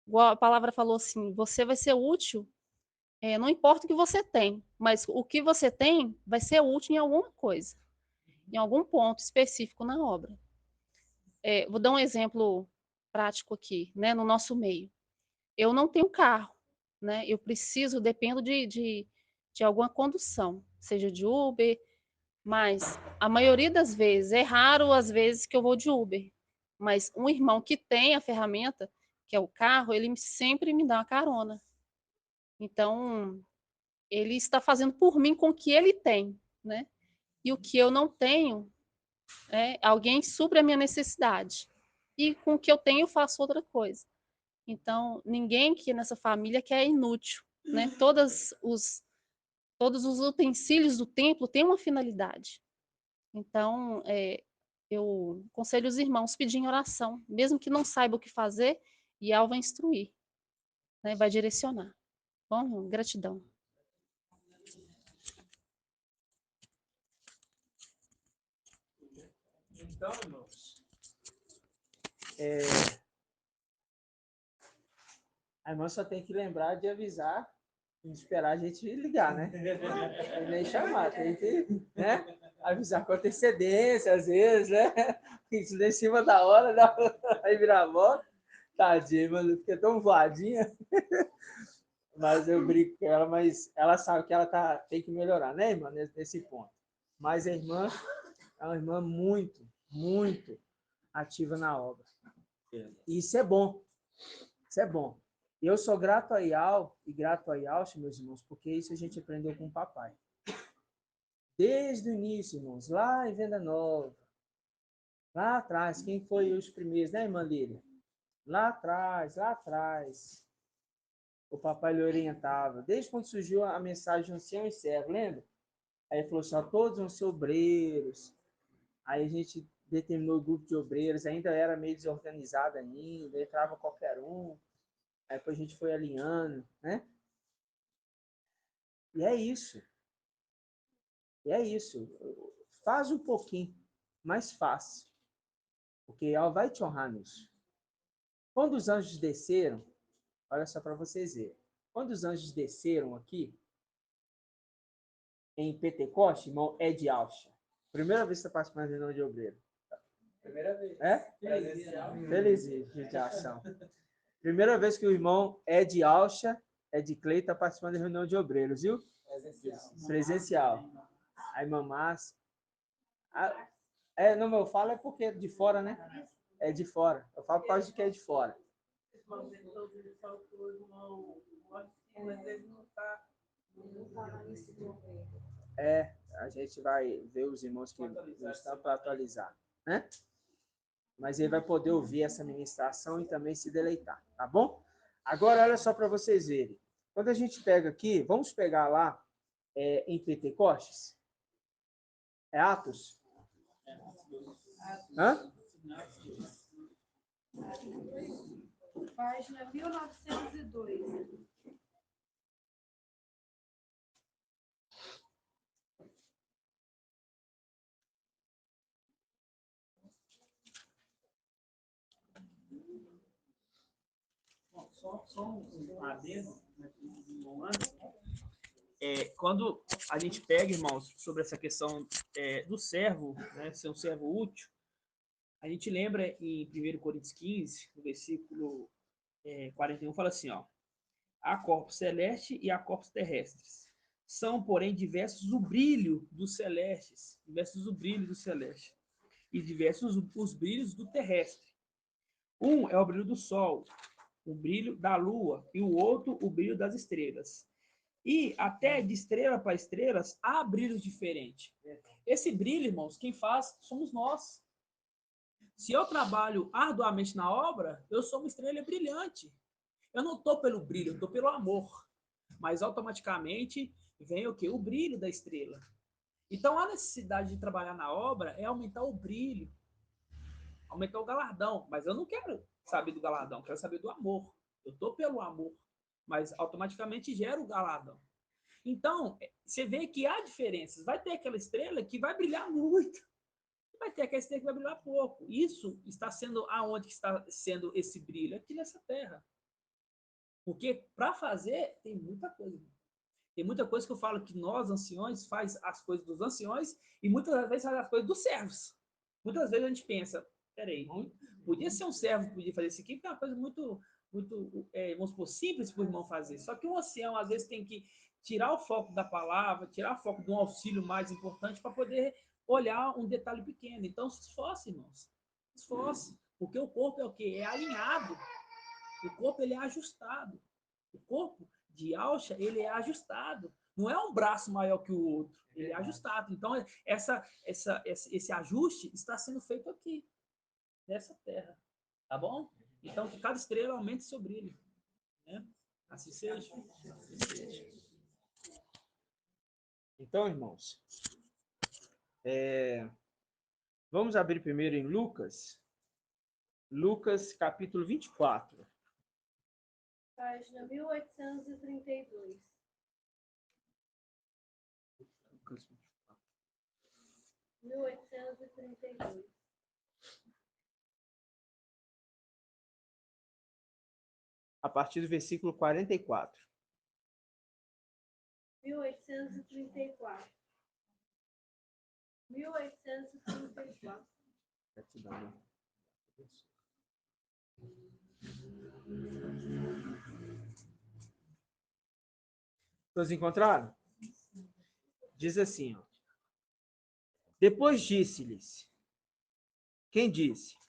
Igual a palavra falou assim, você vai ser útil, não importa o que você tem, mas o que você tem vai ser útil em alguma coisa, em algum ponto específico na obra. Vou dar um exemplo prático aqui, né, no nosso meio. Eu não tenho carro, né? Eu dependo de alguma condução, seja de Uber, mas a maioria das vezes, é raro as vezes que eu vou de Uber, mas um irmão que tem a ferramenta, que é o carro, ele sempre me dá uma carona. Então, ele está fazendo por mim com o que ele tem, né? E o que eu não tenho, alguém supre a minha necessidade. e com o que eu tenho eu faço outra coisa. Então, ninguém aqui nessa família que é inútil, né? Todos os utensílios do templo têm uma finalidade. Então, eu aconselho os irmãos a pedir oração, mesmo que não saiba o que fazer, e ela vai instruir, né? Vai direcionar. Bom, gratidão. Então, irmãos, a irmã só tem que lembrar de avisar, e esperar a gente ligar, né? E nem chamar, tem que, né? Avisar com antecedência, às vezes, né? Isso em cima da hora, aí virar a volta. Tadinha, mas fica tão voadinha. Mas eu brinco com ela, mas ela sabe que ela tem que melhorar, né, irmã, nesse ponto. Mas a irmã é uma irmã muito, muito ativa na obra. E isso é bom. Isso é bom. Eu sou grato a Ial e grato a Yalcha, meus irmãos, porque isso a gente aprendeu com o papai. Desde o início, irmãos, lá em Venda Nova, lá atrás, quem foi os primeiros, né, irmã Lília? Lá atrás, o papai lhe orientava. Desde quando surgiu a mensagem ancião e servo, lembra? Aí ele falou assim, ó, todos vão ser obreiros. Aí a gente determinou o grupo de obreiros, ainda era meio desorganizado ainda, entrava qualquer um. Aí depois a gente foi alinhando, né? E é isso. E é isso. Faz um pouquinho, mas faz. Porque ela vai te honrar nisso. Quando os anjos desceram, olha só para vocês verem. Quando os anjos desceram aqui, em Pentecoste, irmão, é de Alcha. Primeira vez que você está participando de reunião de obreiro. Primeira vez. É? Feliz de ação. Primeira vez que o irmão é de Alcha, é de Cleito, está participando de reunião de obreiros, viu? Presencial. Aí mamás. Não, eu falo é porque é de fora, né? É de fora. Eu falo por causa de que é de fora. A gente vai ver os irmãos que não estão para atualizar, né? Mas ele vai poder ouvir essa ministração e também se deleitar, tá bom? Agora, olha só para vocês verem. Quando a gente pega aqui, vamos pegar lá em Pentecostes? É Atos? Hã? Página 1902. Só um adendo, né, antes. Quando a gente pega, irmãos, sobre essa questão do servo, né, ser um servo útil, a gente lembra em 1 Coríntios 15, no versículo 41, fala assim, ó, há corpos celestes e há corpos terrestres. São, porém, diversos o brilho dos celestes, e diversos os brilhos do terrestre. Um é o brilho do sol, o brilho da lua, e o outro o brilho das estrelas. E até de estrela para estrelas há brilhos diferentes. Esse brilho, irmãos, quem faz somos nós. Se eu trabalho arduamente na obra, eu sou uma estrela brilhante. Eu não estou pelo brilho, eu estou pelo amor. Mas automaticamente vem o quê? O brilho da estrela. Então a necessidade de trabalhar na obra é aumentar o brilho, aumentar o galardão. Mas eu não quero saber do galardão, eu quero saber do amor. Eu estou pelo amor, mas automaticamente gera o galardão. Então, você vê que há diferenças. Vai ter aquela estrela que vai brilhar muito, vai ter aquela estrela que vai brilhar pouco. Isso está sendo aonde que está sendo esse brilho? Aqui nessa terra. Porque para fazer tem muita coisa. Tem muita coisa que eu falo que nós, anciões, faz as coisas dos anciões e muitas vezes faz as coisas dos servos. Muitas vezes a gente pensa, peraí, podia ser um servo que podia fazer isso aqui, porque é uma coisa muito vamos supor, simples para o irmão fazer. Só que um ancião, às vezes, tem que tirar o foco da palavra, tirar o foco de um auxílio mais importante para poder olhar um detalhe pequeno. Então, se esforce, irmãos. Se esforce. Porque o corpo é o quê? É alinhado. O corpo, ele é ajustado. O corpo de Alcha, ele é ajustado. Não é um braço maior que o outro. Ele é ajustado. Então, esse ajuste está sendo feito aqui, nessa terra. Tá bom? Então, que cada estrela aumente seu brilho. Né? Assim seja. Então, irmãos, vamos abrir primeiro em Lucas. Lucas, capítulo 24. Página 1832. Lucas 24. 1832. A partir do versículo 44. 1834. 1834. Gratidão. Todos encontraram? Diz assim, ó. Depois disse-lhes. Quem disse?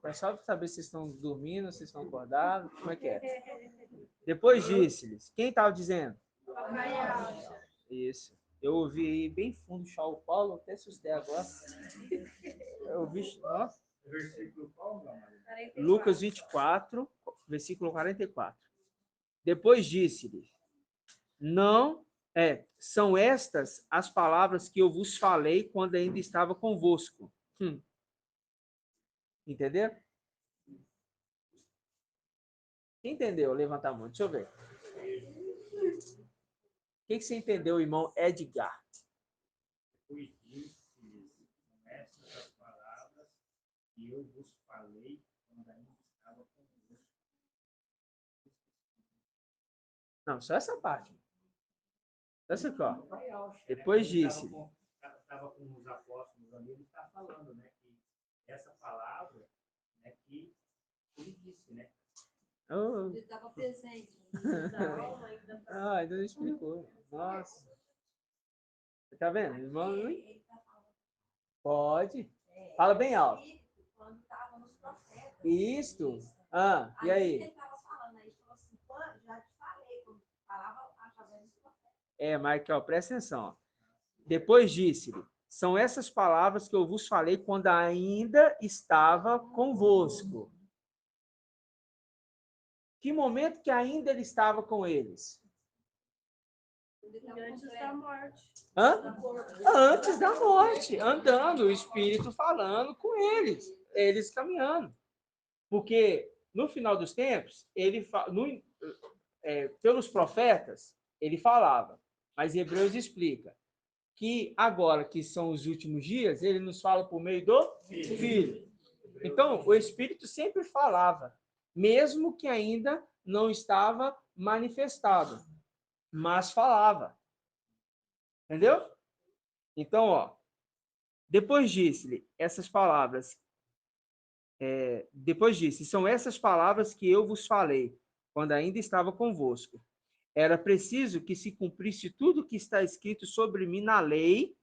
Mas só para saber se vocês estão dormindo, se estão acordados, como é que é? Depois disse-lhes. Quem estava dizendo? Isso. Eu ouvi aí bem fundo o Paulo Paulo, até assustei agora. Eu ouvi, nossa. Lucas 24, versículo 44. Depois disse-lhe, são estas as palavras que eu vos falei quando ainda estava convosco. Entendeu? Quem entendeu? Levanta a mão, deixa eu ver. O que você entendeu, irmão Edgar? Depois disse-lhes, essas palavras que eu vos falei quando ainda estava convosco. Não, só essa parte. Essa aqui, ó. Depois disse. Estava com os apóstolos ali, ele está falando, né, que essa palavra, né, que ele disse, né? Oh. Ele estava presente. Ainda não explicou. Nossa. Tá vendo? Irmão, pode. Fala bem alto. Quando estava nos profetas. Isto. E aí? Ele estava falando, aí falou assim, já te falei, quando falava através dos profetas. Michael, presta atenção. Ó. Depois disse-lhe, são essas palavras que eu vos falei quando ainda estava convosco. Que momento que ainda ele estava com eles? Antes da morte. Antes da morte, andando, o Espírito falando com eles caminhando. Porque no final dos tempos, pelos profetas, ele falava, mas Hebreus explica que agora que são os últimos dias, ele nos fala por meio do Filho. Então, o Espírito sempre falava, mesmo que ainda não estava manifestado, mas falava. Entendeu? Então, ó, depois disse-lhe essas palavras, são essas palavras que eu vos falei, quando ainda estava convosco. Era preciso que se cumprisse tudo o que está escrito sobre mim na lei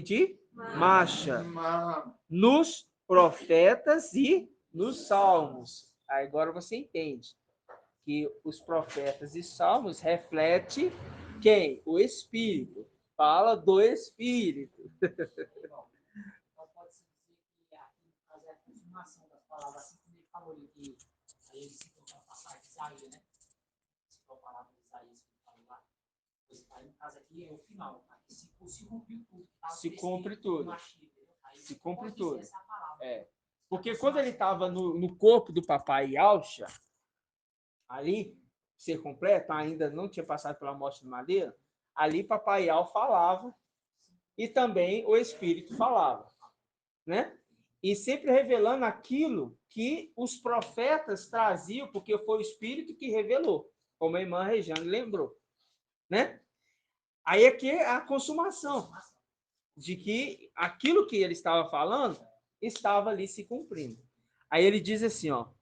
de Macha, nos profetas e nos salmos. Aí agora você entende que os profetas e salmos refletem quem? O Espírito. Fala do Espírito. Então pode-se dizer que aqui, no caso, é a consumação das palavras, assim como ele falou ali, que aí ele citou aquela passagem de Isaías, né? Citou a palavra de Isaías que ele falou lá. Pois aí, no caso aqui, é o final. Aqui se cumpriu tudo. Se cumpre tudo. Se cumpre tudo. Essa palavra. Porque quando ele estava no corpo do papai Yalcha, ali, ser completo, ainda não tinha passado pela morte de madeira, ali papai Yal falava e também o Espírito falava, né? E sempre revelando aquilo que os profetas traziam, porque foi o Espírito que revelou, como a irmã Rejane lembrou, né? Aí aqui é a consumação de que aquilo que ele estava falando estava ali se cumprindo. Aí ele diz assim, ó,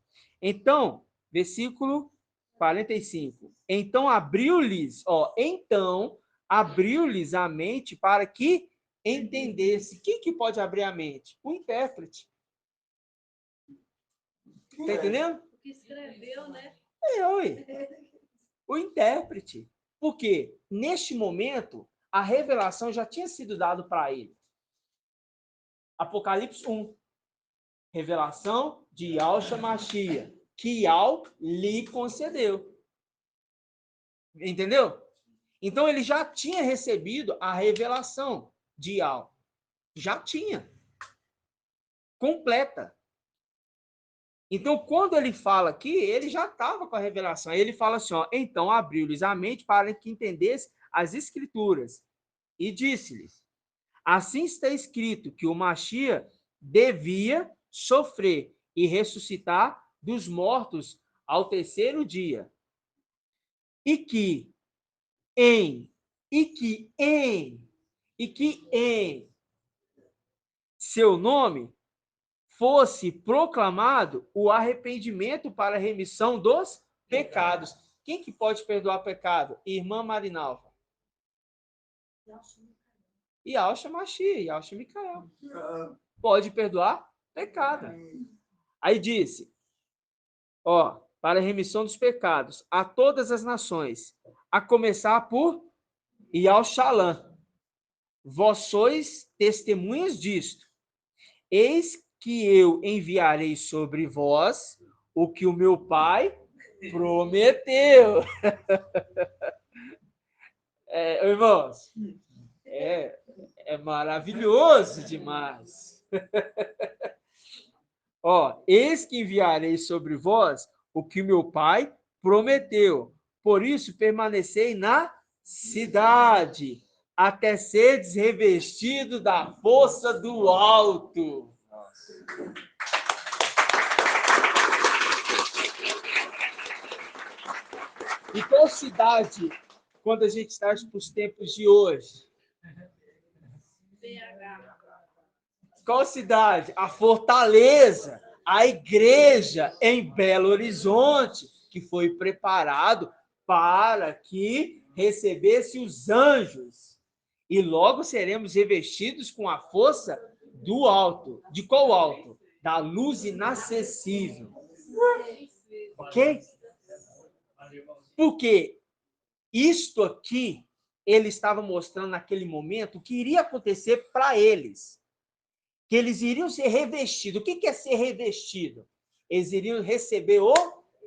então, versículo 45, então abriu-lhes a mente para que entendesse. Quem que pode abrir a mente? O intérprete. Está entendendo? O que escreveu, né? O intérprete. Porque, neste momento, a revelação já tinha sido dada para ele. Apocalipse 1. Revelação de Yahshua Mashiach, que Yah lhe concedeu. Entendeu? Então, ele já tinha recebido a revelação de Yah. Já tinha. Completa. Então, quando ele fala aqui, ele já estava com a revelação. Aí ele fala assim, ó, então abriu-lhes a mente para que entendesse as escrituras. E disse-lhes, assim está escrito que o Mashiach devia sofrer e ressuscitar dos mortos ao terceiro dia. E que em seu nome fosse proclamado o arrependimento para a remissão dos pecados. Quem que pode perdoar pecado? Irmã Marinalva. Yahshua Mashiach, Yahshua Micael. Pode perdoar pecado. Aí disse, ó, para a remissão dos pecados, a todas as nações, a começar por Yahshalã. Vós sois testemunhas disto. Eis que eu enviarei sobre vós o que o meu Pai prometeu. Irmãos, é maravilhoso demais. Ó, eis que enviarei sobre vós o que o meu Pai prometeu. Por isso, permanecei na cidade, até seres revestido da força do alto. E qual cidade, quando a gente está para os tempos de hoje? Qual cidade? A Fortaleza, a igreja em Belo Horizonte, que foi preparado para que recebesse os anjos. E logo seremos revestidos com a força do alto. De qual alto? Da luz inacessível. Ok? Porque isto aqui, ele estava mostrando naquele momento o que iria acontecer para eles. Que eles iriam ser revestidos. O que é ser revestido? Eles iriam receber o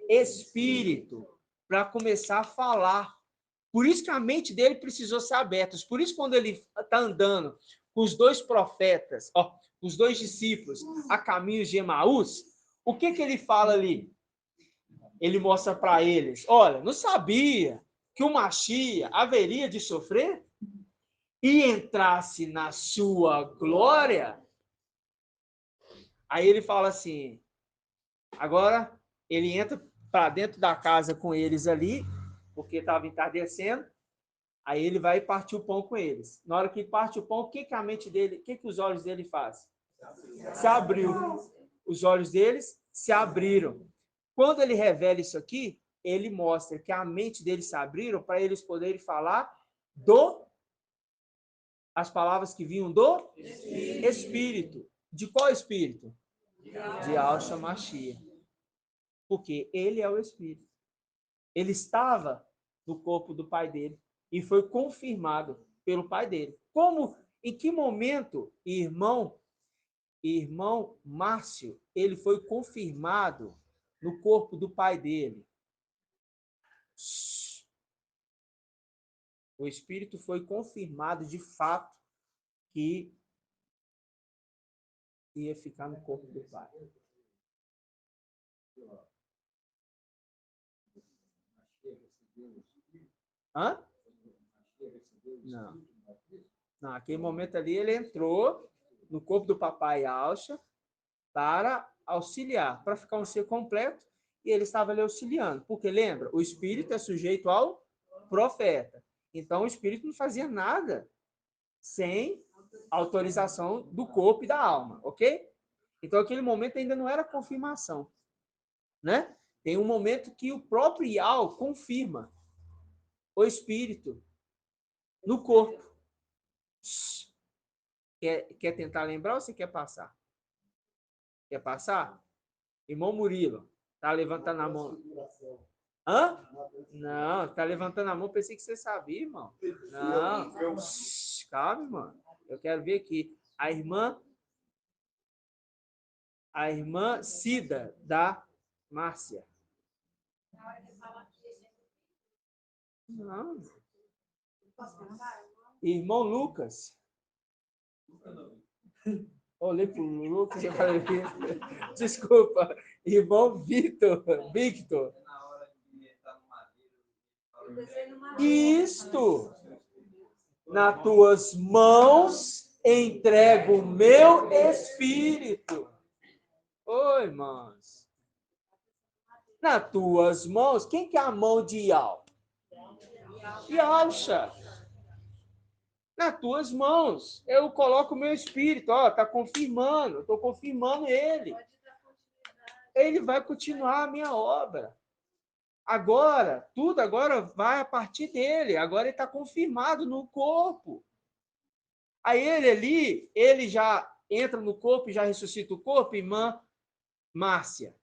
Espírito para começar a falar. Por isso que a mente dele precisou ser aberta. Por isso, quando ele está andando com os dois profetas, ó, os dois discípulos, a caminho de Emaús, o que ele fala ali? Ele mostra para eles, olha, não sabia que o Mashiach haveria de sofrer e entrasse na sua glória? Aí ele fala assim, agora ele entra para dentro da casa com eles ali, porque estava entardecendo, aí ele vai partir o pão com eles. Na hora que parte o pão, o que a mente dele, o que os olhos dele fazem? Se abriu. Os olhos deles se abriram. Quando ele revela isso aqui, ele mostra que a mente deles se abriram para eles poderem falar as palavras que vinham do Espírito. De qual Espírito? De Yahshua Mashiach. Porque ele é o Espírito. Ele estava no corpo do pai dele e foi confirmado pelo pai dele. Como, em que momento, irmão Márcio, ele foi confirmado no corpo do pai dele? O Espírito foi confirmado de fato que ia ficar no corpo do pai. Hã? Não. Naquele momento ali, ele entrou no corpo do papai Yahshua para auxiliar, para ficar um ser completo, e ele estava ali auxiliando. Porque, lembra, o Espírito é sujeito ao profeta. Então, o Espírito não fazia nada sem autorização do corpo e da alma, ok? Então, aquele momento ainda não era confirmação, né? Tem um momento que o próprio Yahweh confirma o Espírito no corpo. Quer tentar lembrar ou você quer passar? Quer passar? Irmão Murilo, tá levantando a mão. Hã? Não, tá levantando a mão, pensei que você sabia, irmão. Não. Calma, irmão. Eu quero ver aqui. A irmã Cida, da Márcia. Não. Irmão Lucas. Olhei pro Lucas e falei, desculpa, irmão Victor. Isto, nas tuas mãos entrego o meu espírito. Oi, irmãos. Nas tuas mãos, quem que é a mão de Ial? Yalcha. Nas tuas mãos, eu coloco o meu espírito, ó, tá confirmando, eu tô confirmando ele. Ele vai continuar a minha obra. Agora, tudo agora vai a partir dele. Agora ele está confirmado no corpo. Aí ele ali, ele já entra no corpo e já ressuscita o corpo, irmã Márcia.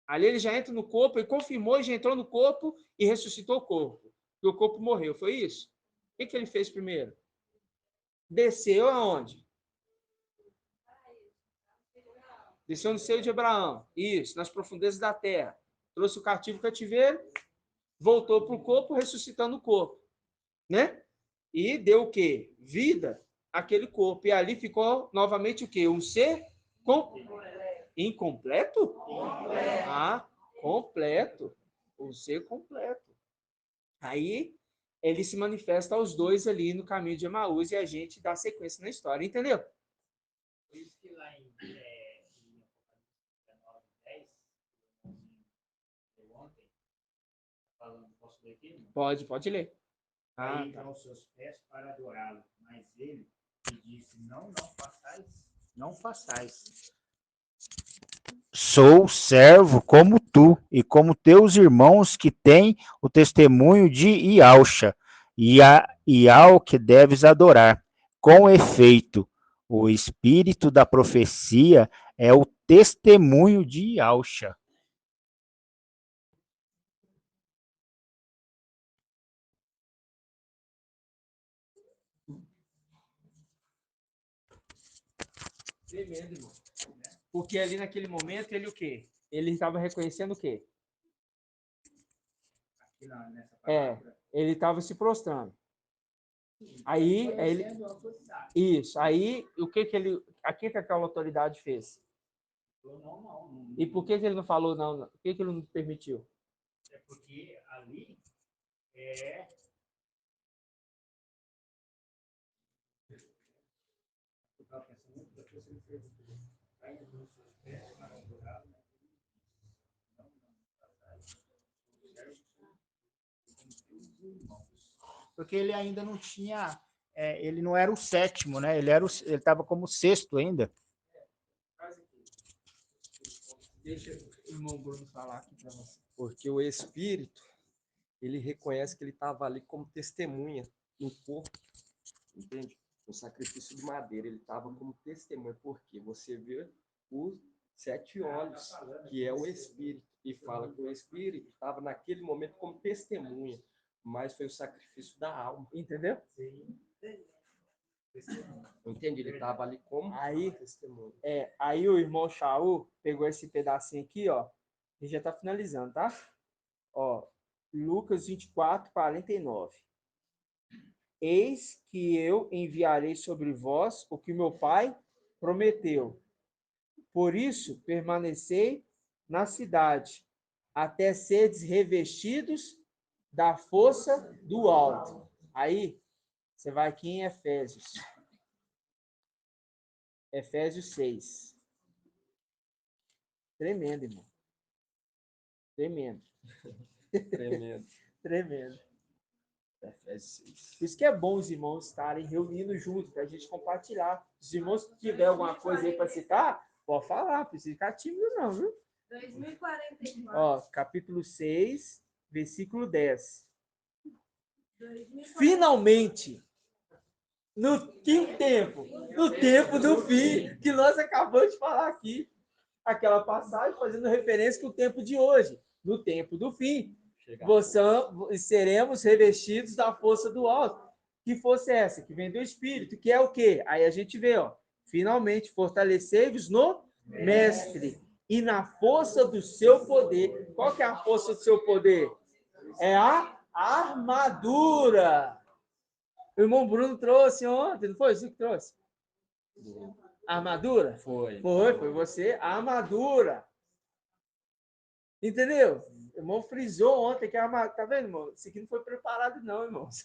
Ali ele já entra no corpo, ele confirmou, já entrou no corpo e ressuscitou o corpo. E o corpo morreu, foi isso? O que ele fez primeiro? Desceu aonde? Desceu no seio de Abraão. Isso, nas profundezas da terra. Trouxe o cativeiro, voltou para o corpo, ressuscitando o corpo. Né? E deu o quê? Vida àquele corpo. E ali ficou novamente o quê? Um ser incompleto? Ah, completo. Um ser completo. Aí ele se manifesta aos dois ali no caminho de Emaús e a gente dá sequência na história, entendeu? Por isso que lá em Apocalipse 19, 10, ontem, falando, posso ler aqui? Pode ler. Caíram aos seus pés para adorá-lo, mas ele lhe disse, não façais. Sou servo como tu e como teus irmãos que têm o testemunho de Ialcha, e a Ial que deves adorar. Com efeito, o espírito da profecia é o testemunho de Ialcha. Tremendo, irmão. Porque ali naquele momento, ele o quê? Ele estava reconhecendo o quê? Ele estava se prostrando. Aí ele... Isso. Aí, o que ele... A que aquela autoridade fez? E por que ele não falou não? Por que ele não permitiu? É porque ali é... Porque ele ainda não tinha, ele não era o sétimo, né? Ele estava como sexto ainda. Deixa o irmão Bruno falar aqui para você. Porque o Espírito, ele reconhece que ele estava ali como testemunha no corpo, entende? No sacrifício de madeira, ele estava como testemunha, porque você vê os 7 olhos, que é o Espírito, e fala que o Espírito estava naquele momento como testemunha, mas foi o sacrifício da alma, entendeu? Sim. Entende? Ele estava ali como testemunha. Aí o irmão Shaul pegou esse pedacinho aqui, ó, e já está finalizando, tá? Ó, Lucas 24, 49. Eis que eu enviarei sobre vós o que meu Pai prometeu. Por isso, permanecei na cidade, até seres revestidos da força do alto. Aí, você vai aqui em Efésios. Efésios 6. Tremendo, irmão. Tremendo. Tremendo. Tremendo. Efésios 6. Por isso que é bom os irmãos estarem reunindo juntos, para a gente compartilhar. Se os irmãos tiver alguma coisa aí para citar, pode falar, não precisa ficar tímido não, viu? 2044. Ó, capítulo 6, versículo 10. Finalmente, no que tempo? No tempo do fim, que nós acabamos de falar aqui. aquela passagem fazendo referência que o tempo de hoje, no tempo do fim, seremos revestidos da força do alto. Que força é essa? Que vem do Espírito, que é o quê? Aí a gente vê, ó, finalmente, fortalecei-vos no Mestre e na força do seu poder. Qual que é a força do seu poder? É a armadura. O irmão Bruno trouxe ontem, não foi isso que trouxe? A armadura? Foi. Foi você, a armadura. Entendeu? O irmão frisou ontem que a armadura. Tá vendo, irmão? Isso aqui não foi preparado, não, irmãos.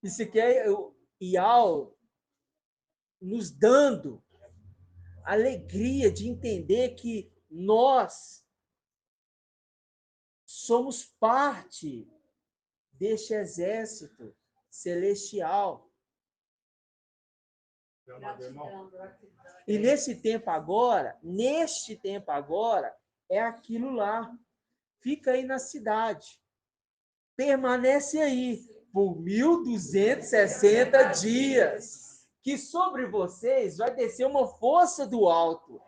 Isso aqui é o IAL nos dando alegria de entender que nós somos parte deste exército celestial. E nesse tempo agora, é aquilo lá. Fica aí na cidade. Permanece aí por 1260 dias. Que sobre vocês vai descer uma força do alto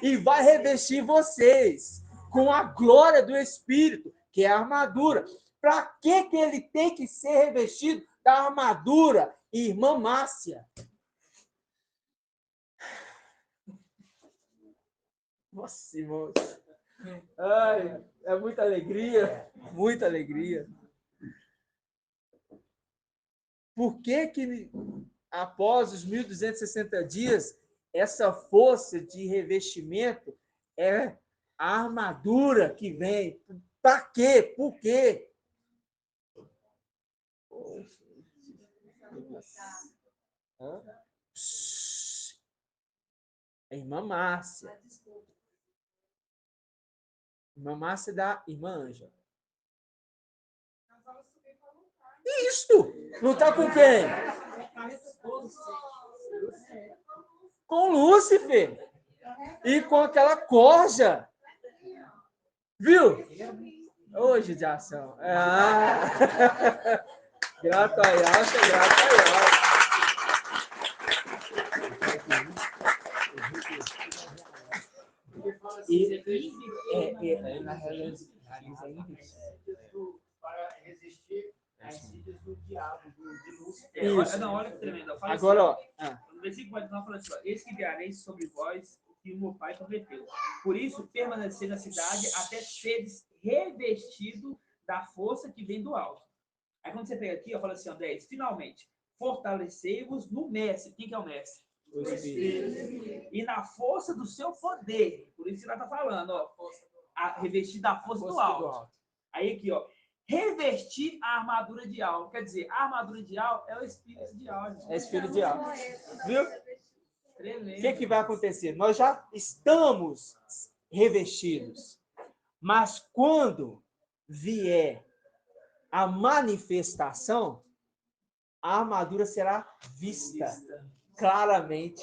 e vai revestir vocês com a glória do Espírito, que é a armadura. Para que ele tem que ser revestido da armadura, irmã Márcia? Nossa, irmãos. Ai, é muita alegria, muita alegria. Por que após os 1260 dias, essa força de revestimento é a armadura que vem? Para quê? Por quê? Irmã Márcia. Irmã Márcia da irmã Ângela. Isto! Não está com quem? Com Lúcifer. E com aquela corja. Viu? Hoje de ação. Grato a Yalta, grato a Yalta. Na realidade, para resistir às filhas do diabo, de Lúcifer. Não, olha que tremendo. Agora, ó. No versículo 49 fala assim: eis que enviarei sobre vós o que o meu pai prometeu. Por isso, permanecer na cidade até seres revestido da força que vem do alto. Aí quando você pega aqui, eu falo assim, ó, 10, finalmente, fortalecei-vos no mestre. Quem que é o mestre? O Espírito. E na força do seu poder. Por isso que ela está falando, ó, revestir da força do alto. Aí aqui, ó, revestir a armadura de algo. Quer dizer, a armadura de algo é o espírito de algo. É o espírito de algo. Viu? Tremendo. O que vai acontecer? Nós já estamos revestidos. Mas quando vier a manifestação, a armadura será vista claramente.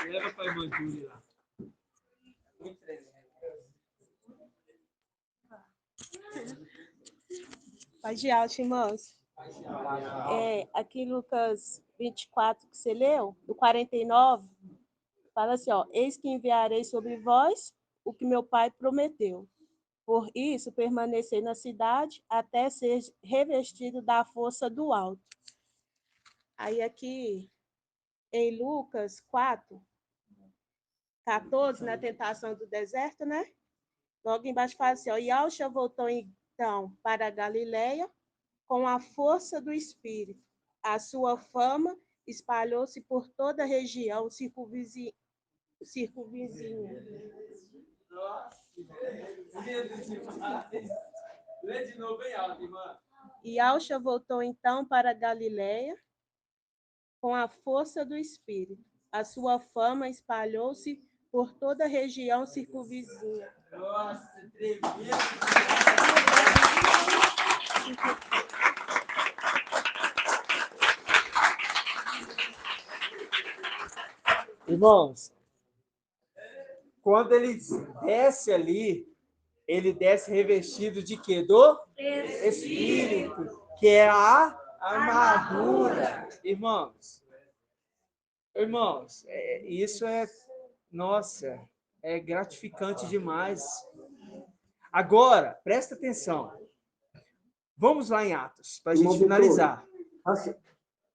Leva para a irmã Júlia lá. Paz de alto, irmãos. Aqui em Lucas 24, que você leu, do 49, fala assim, ó, eis que enviarei sobre vós o que meu pai prometeu. Por isso, permanecei na cidade até ser revestido da força do alto. Aí aqui, em Lucas 4, 14, na tentação do deserto, né? Logo embaixo fala assim, ó, Yahshua voltou então para a Galileia com a força do Espírito. A sua fama espalhou-se por toda a região circunvizinha. Nossa, lê de novo bem alto, irmã. Yahshua voltou então para a Galileia com a força do Espírito. A sua fama espalhou-se por toda a região circunvizinha. Nossa, tremendo. Irmãos, quando ele desce ali, ele desce revestido de quê? Do Espírito. que é a armadura. Irmãos, isso é, nossa, é gratificante demais. Agora, presta atenção. Vamos lá em Atos, para a gente finalizar.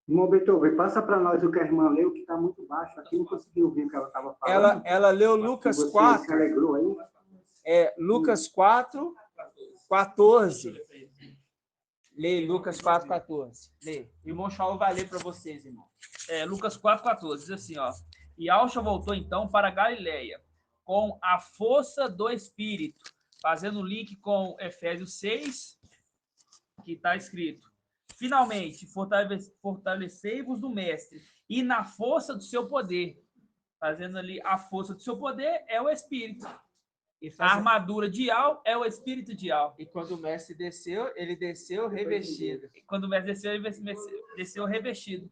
Irmão Beethoven, passa para nós o que a irmã leu, que está muito baixo. Aqui não consegui ouvir o que ela estava falando. Ela leu Lucas Você 4. se alegrou aí? Lucas 4, 14. Lê Lucas 4, 14. Lê. Irmão Shaul vai ler para vocês, irmão. Lucas 4, 14, diz assim, ó. E Alcha voltou então para Galileia, com a força do Espírito, fazendo link com Efésios 6, que está escrito: finalmente, fortalecei-vos no Mestre e na força do seu poder. Fazendo ali a força do seu poder é o Espírito. A armadura de Al é o Espírito de Al. E quando o Mestre desceu, ele desceu revestido. E quando o Mestre desceu, ele desceu revestido.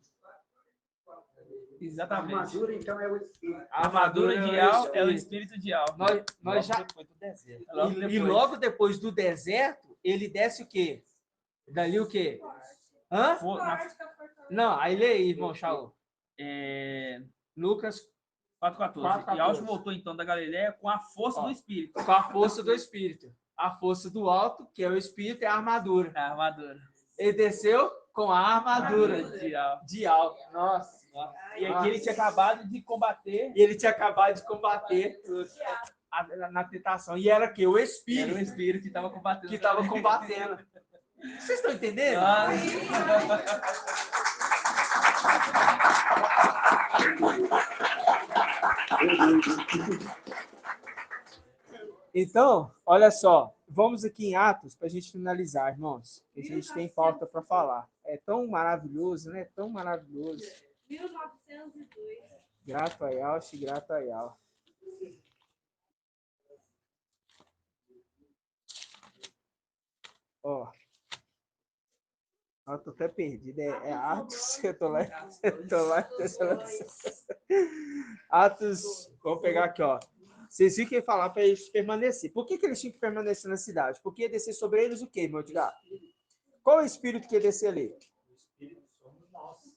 Exatamente. A armadura, então, é o Espírito. A armadura de Al é o Espírito de Al. Nós já... E logo depois do deserto, ele desce o quê? Dali o quê? Hã? Não, aí lê aí, irmão Shaul. Lucas 4,14. E Alcho voltou então da Galileia com a força do Espírito. Com a força do Espírito. A força do alto, que é o Espírito, é a armadura. A armadura. Ele desceu com a armadura de Al. Nossa. E aqui ele tinha acabado de combater. Na tentação. E era que o Espírito. Era o Espírito que estava combatendo. Que estava combatendo. Vocês estão entendendo? Então, olha só, vamos aqui em Atos para a gente finalizar, irmãos. A gente tem falta para falar. É tão maravilhoso, né? Tão maravilhoso. 1902. Grato a Yauch, grato a Yau. Ó. Eu tô até perdido. É Atos. Eu tô lá. Atos. Vamos pegar aqui, ó. Vocês viram que ia falar para eles permanecer. Por que eles tinham que permanecer na cidade? Porque ia descer sobre eles o quê, meu Edgar? Qual é o espírito que ia descer ali?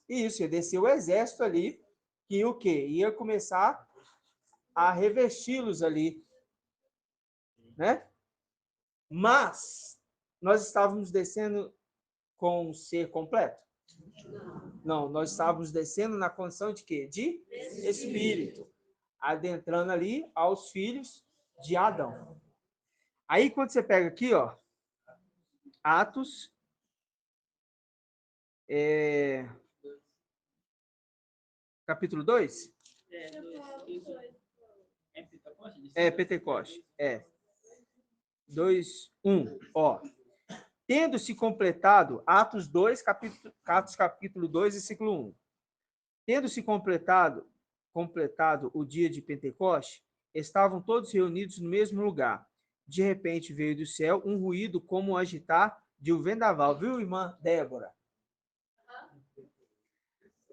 Isso, ia descer o exército ali, que o quê? Ia começar a revesti-los ali. Né? Mas nós estávamos descendo com um ser completo? Não, nós estávamos descendo na condição de quê? De espírito. Adentrando ali aos filhos de Adão. Aí, quando você pega aqui, ó, Atos, capítulo 2? Pentecoste. 2, 1, ó. Tendo-se completado, Atos 2, capítulo 2, versículo 1. Tendo-se completado o dia de Pentecoste, estavam todos reunidos no mesmo lugar. De repente veio do céu um ruído como o agitar de um vendaval. Viu, irmã Débora?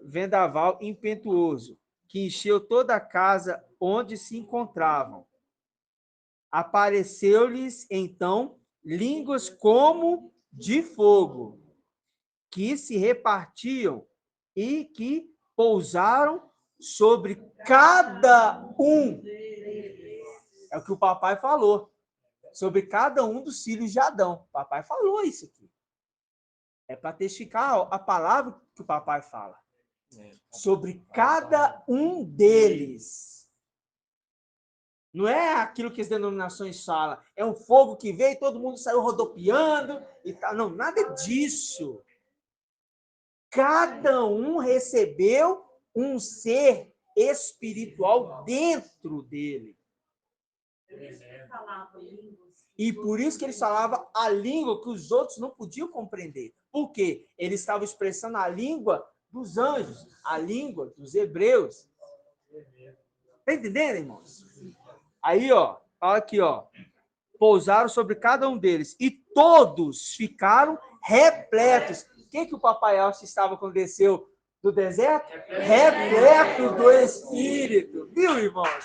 Vendaval impetuoso, que encheu toda a casa onde se encontravam. Apareceu-lhes, então, línguas como de fogo, que se repartiam e que pousaram sobre cada um. É o que o papai falou. Sobre cada um dos filhos de Adão. O papai falou isso aqui. É para testificar a palavra que o papai fala. Sobre cada um deles. Não é aquilo que as denominações falam. É um fogo que veio e todo mundo saiu rodopiando e tal. Não, nada disso. Cada um recebeu um ser espiritual dentro dele. E por isso que ele falava a língua que os outros não podiam compreender. Por quê? Ele estava expressando a língua dos anjos, a língua dos hebreus. Está entendendo, irmãos? Aí, ó, aqui, ó. Pousaram sobre cada um deles e todos ficaram repletos. O que o papai Alce estava quando desceu do deserto? Repleto do Espírito. Viu, irmãos?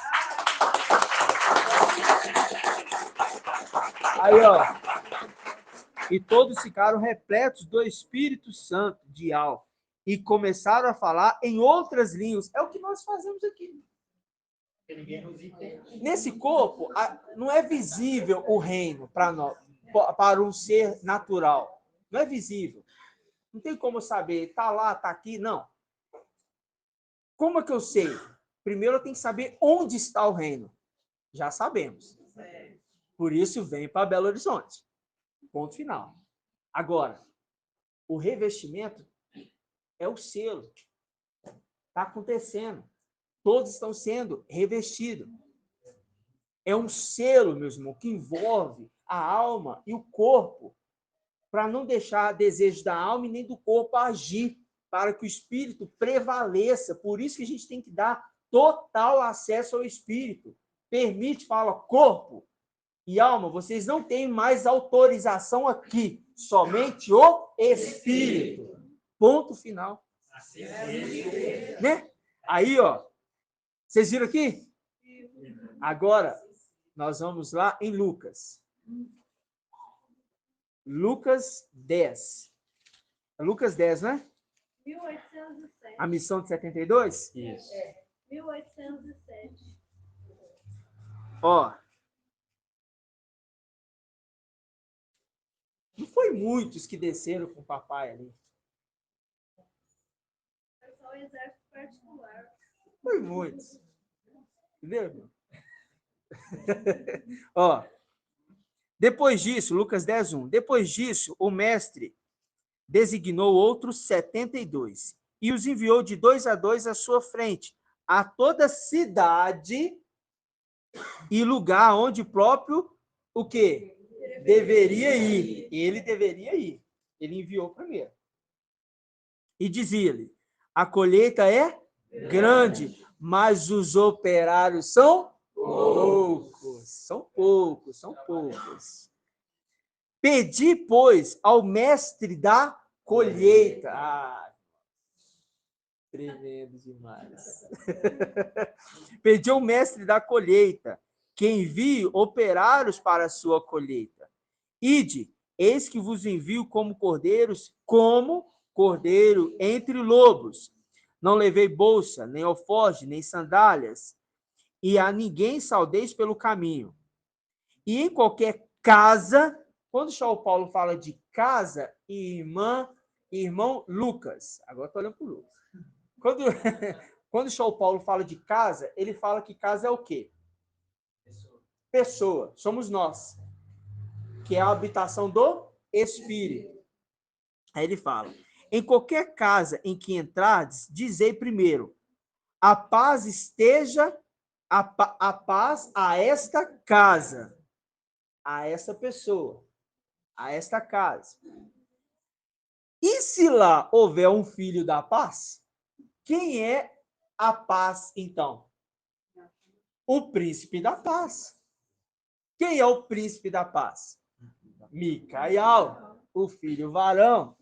Aí, ó. E todos ficaram repletos do Espírito Santo, de alma, e começaram a falar em outras línguas. É o que nós fazemos aqui. Nesse corpo, não é visível o reino para nós, para um ser natural. Não é visível. Não tem como saber, está lá, está aqui, não. Como é que eu sei? Primeiro eu tenho que saber onde está o reino. Já sabemos. Por isso vem para Belo Horizonte. Ponto final. Agora, o revestimento é o selo. Está acontecendo. Todos estão sendo revestidos. É um selo, meus irmãos, que envolve a alma e o corpo, para não deixar desejo da alma e nem do corpo agir, para que o espírito prevaleça. Por isso que a gente tem que dar total acesso ao espírito. Permite, fala, corpo e alma, vocês não têm mais autorização aqui, somente o espírito. Ponto final. Né? Aí, ó, vocês viram aqui? Agora, nós vamos lá em Lucas. Lucas 10. Lucas 10, né? 1807. A missão de 72? Isso. 1807. Ó. Não foi muitos que desceram com o papai ali. Foi só o exército particular. Foi muitos. Entendeu? Ó. Depois disso, Lucas 10:1. Depois disso, o mestre designou outros 72 e os enviou de 2 a 2 à sua frente, a toda cidade e lugar onde próprio o quê? Deveria ir. Ele deveria ir. Ele enviou primeiro. E dizia-lhe: a colheita é grande, mas os operários são poucos. São poucos, são poucos. Pedi, pois, ao mestre da colheita. Ah, tremendo demais. Pedi ao mestre da colheita que envie operários para a sua colheita. Ide, eis que vos envio como cordeiro entre lobos. Não levei bolsa, nem alforje, nem sandálias, e a ninguém saudeis pelo caminho. E em qualquer casa, quando o São Paulo fala de casa, irmão Lucas, agora estou olhando para o Lucas. Quando o São Paulo fala de casa, ele fala que casa é o quê? Pessoa. Somos nós, que é a habitação do Espírito. Aí ele fala: em qualquer casa em que entrardes, dizei primeiro: a paz esteja, a paz a esta casa, a essa pessoa, a esta casa. E se lá houver um filho da paz, quem é a paz, então? O príncipe da paz. Quem é o príncipe da paz? Micael, o filho varão,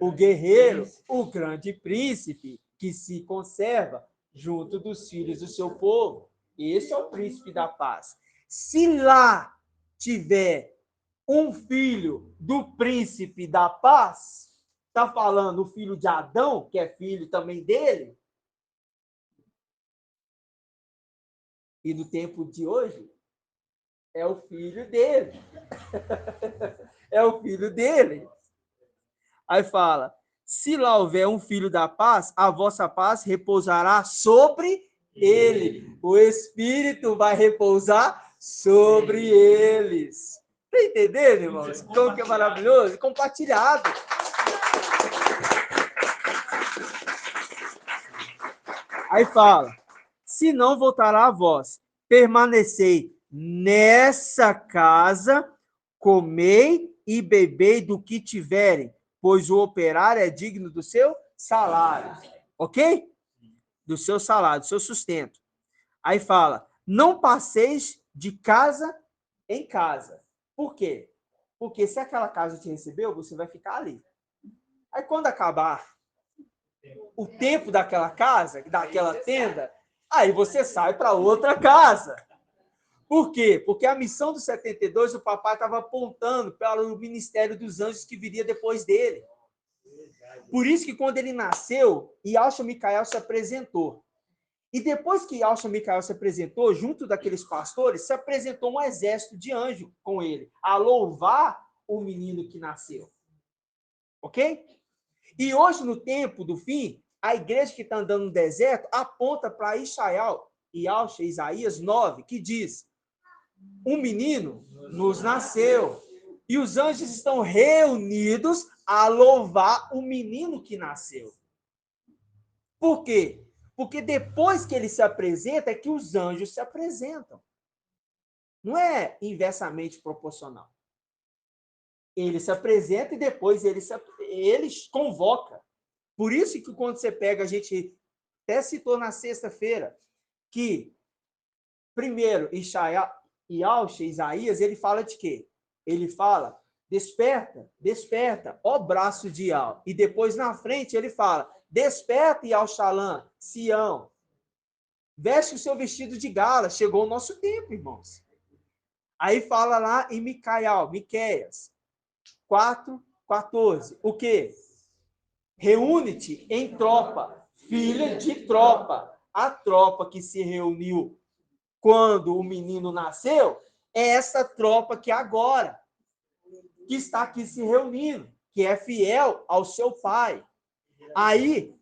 o guerreiro, o grande príncipe, que se conserva junto dos filhos do seu povo. Esse é o príncipe da paz. Se lá tiver um filho do príncipe da paz, está falando o filho de Adão, que é filho também dele, e no tempo de hoje, é o filho dele. É o filho dele. Aí fala: se lá houver um filho da paz, a vossa paz repousará sobre ele. O Espírito vai repousar sobre eles. Está entendendo, irmãos? Como que é maravilhoso? Compartilhado. Aí fala: se não voltará a vós, permanecei nessa casa, comei e bebei do que tiverem, pois o operário é digno do seu salário. Ok? Do seu salário, do seu sustento. Aí fala: não passeis de casa em casa. Por quê? Porque se aquela casa te recebeu, você vai ficar ali. Aí quando acabar o tempo daquela casa, daquela tenda, aí você sai para outra casa. Por quê? Porque a missão dos 72, o papai estava apontando para o ministério dos anjos que viria depois dele. Por isso que quando ele nasceu, Yahshua Micael se apresentou. E depois que Yahshua Micael se apresentou, junto daqueles pastores, se apresentou um exército de anjos com ele, a louvar o menino que nasceu. Ok? E hoje, no tempo do fim, a igreja que está andando no deserto aponta para Isaías 9, que diz: um menino nos nasceu, e os anjos estão reunidos a louvar o menino que nasceu. Por quê? Porque depois que ele se apresenta, é que os anjos se apresentam. Não é inversamente proporcional. Ele se apresenta e depois ele convoca. Por isso que quando você pega, a gente até citou na sexta-feira, que primeiro Isaías, ele fala de quê? Ele fala, desperta, desperta, ó braço de Iau. E depois na frente ele fala, desperta, Iau-Shalã, Sião. Veste o seu vestido de gala. Chegou o nosso tempo, irmãos. Aí fala lá em Miqueias 4:14. O quê? Reúne-te em tropa, filha de tropa. A tropa que se reuniu quando o menino nasceu é essa tropa que agora, que está aqui se reunindo, que é fiel ao seu pai. Aí,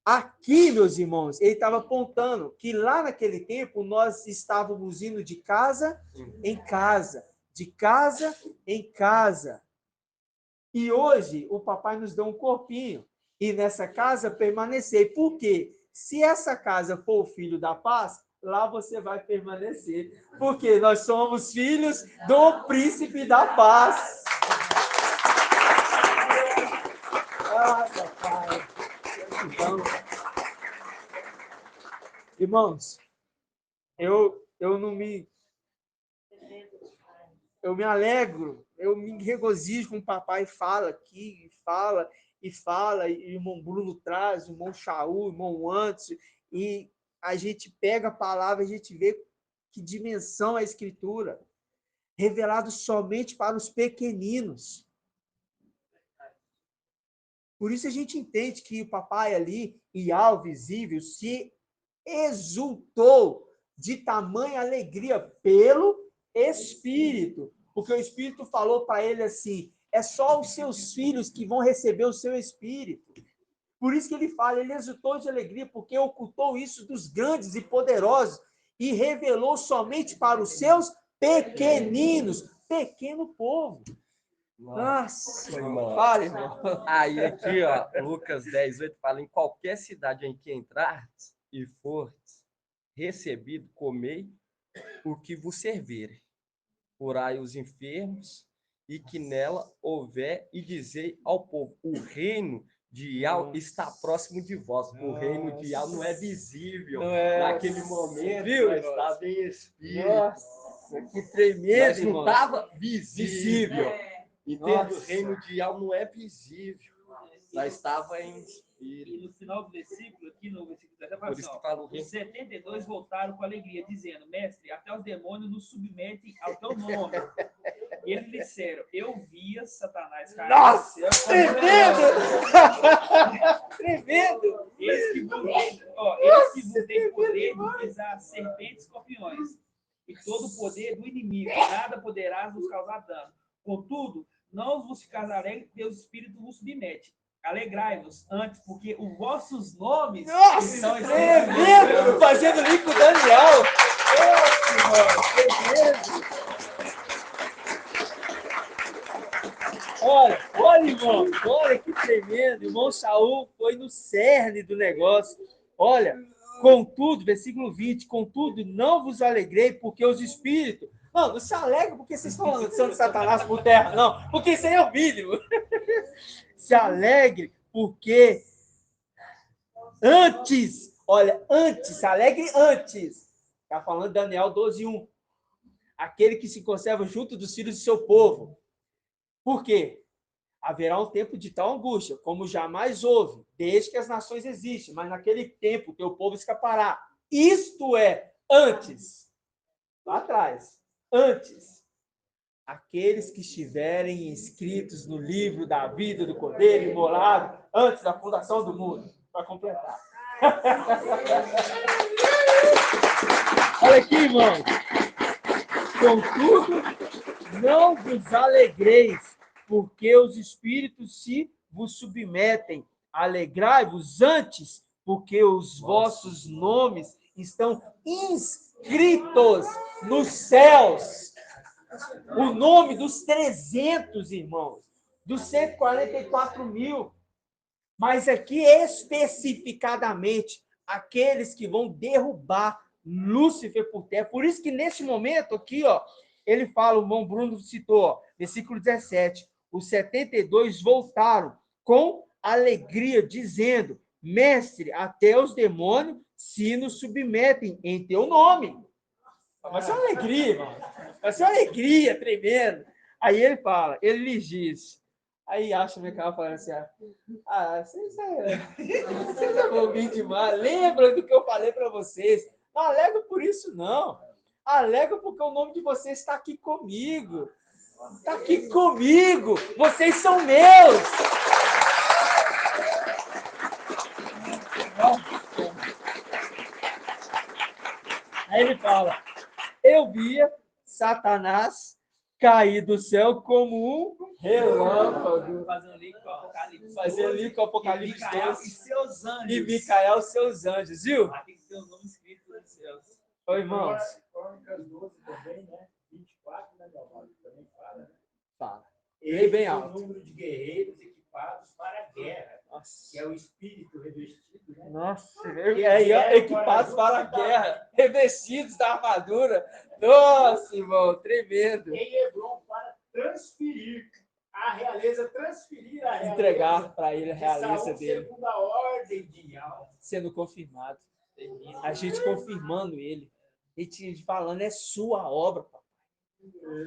aqui, meus irmãos, ele estava apontando que lá naquele tempo nós estávamos indo de casa em casa, de casa em casa. E hoje o papai nos deu um corpinho e nessa casa permanecer. Por quê? Se essa casa for o filho da paz, lá você vai permanecer. Porque nós somos filhos do príncipe da paz. Ah, papai. Então, irmãos, eu me alegro, eu me regozijo com o papai fala aqui, fala, e o irmão Bruno traz, o irmão Shaul, o irmão Anderson, e a gente pega a palavra, a gente vê que dimensão é a Escritura, revelado somente para os pequeninos. Por isso a gente entende que o papai ali, Iau visível, se exultou de tamanha alegria pelo Espírito. Porque o Espírito falou para ele assim, é só os seus filhos que vão receber o seu Espírito. Por isso que ele fala, ele exultou de alegria, porque ocultou isso dos grandes e poderosos e revelou somente para os seus pequeninos, pequeno povo. Nossa, irmão. fala, irmão. Aí aqui, ó, Lucas 10:8 fala, em qualquer cidade em que entrardes e fordes recebido, comei o que vos servirem. Curai os enfermos, e que nela houver, e dizei ao povo, o reino de Iau está próximo de vós. O reino de Iau não é visível. Naquele momento, viu? Nós estava em espírito. Nossa, que tremendo, Nós não estava visível. Entende? O reino de Iau não é visível. Nós estava em espírito. E no final do versículo, aqui no versículo 10, Por isso que fala o os 72 voltaram com alegria, dizendo, mestre, até os demônios nos submetem ao teu nome. E eles disseram, eu via Satanás cair. Nossa, tremendo! Tremendo! Eles que vos têm poder de pisar serpentes e escorpiões, e todo o poder do inimigo, nada poderá vos causar dano. Contudo, não vos ficareis alegres, porque o Espírito vos submete. Alegrai-vos antes, porque os vossos nomes estão escritos. Tremendo! Fazendo link com o Daniel! Tremendo! Olha, irmão, olha que tremendo. Irmão Saul foi no cerne do negócio. Olha, contudo, versículo 20, contudo, não vos alegrei, porque os espíritos. Não se alegra porque vocês estão lançando Satanás por terra, não, porque isso aí é o mínimo. Se alegre porque antes, se alegre antes. Está falando Daniel 12:1. Aquele que se conserva junto dos filhos do seu povo. Por quê? Haverá um tempo de tal angústia, como jamais houve, desde que as nações existem, mas naquele tempo teu povo escapará. Isto é, antes. lá atrás, antes, aqueles que estiverem inscritos no livro da vida do Cordeiro imolado, antes da fundação do mundo, para completar. Olha aqui, irmão. Contudo, não vos alegreis, porque os espíritos se vos submetem. Alegrai-vos antes, porque os vossos nomes estão inscritos nos céus. O nome dos 300, irmãos, dos 144 mil. Mas aqui, especificadamente, aqueles que vão derrubar Lúcifer por terra. Por isso que, nesse momento aqui, ó, ele fala, o irmão Bruno citou, ó, versículo 17, os 72 voltaram com alegria, dizendo, mestre, até os demônios se nos submetem em teu nome. Vai ser uma alegria, irmão. Vai ser uma alegria tremenda. Aí ele fala, ele lhes diz, aí acha minha cara falando assim, vocês é bobinho demais, lembra do que eu falei para vocês, não alegro por isso não, alegro porque o nome de vocês está aqui comigo, vocês são meus. Aí ele fala, eu via Satanás cair do céu como um relâmpago. Fazendo link com o Apocalipse 2. E seus anjos. E Micael e seus anjos, viu? Tem que ter o nome escrito nos céus. Oi, irmãos. Crônicas 12 também, né? 24, né, Galvão? Também fala, né? Fala. Ele bem é o alto. número de guerreiros equipados para a guerra. Nossa. Que é o espírito revestido, né? Nossa, equipados para a guerra, revestidos da armadura. Nossa, irmão, tremendo. Em Hebron, para transferir a realeza, entregar para ele a realeza de dele. Segundo a ordem de alma. Sendo confirmado. A gente confirmando ele. A gente falando, é sua obra, papai.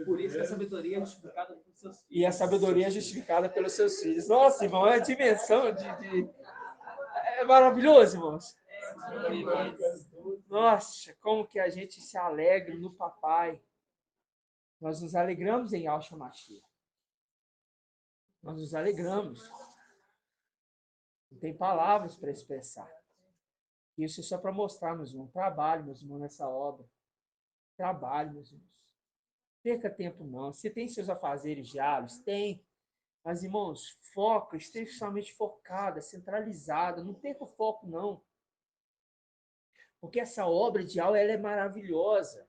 Por isso que a sabedoria é justificada pelos seus filhos. E a sabedoria é justificada pelos seus filhos. Nossa, irmão, é a dimensão de... É maravilhoso, irmãos. Nossa, como que a gente se alegra no papai. Nós nos alegramos em Yahshua Mashiach. Nós nos alegramos. Não tem palavras para expressar. Isso é só para mostrar, meus irmãos. Trabalho, meus irmãos, nessa obra. Trabalho, meus irmãos. Perca tempo, não. Você tem seus afazeres diários? Tem. Mas, irmãos, foca, esteja somente focada, centralizada. Não perca o foco, não. Porque essa obra de aula, ela é maravilhosa.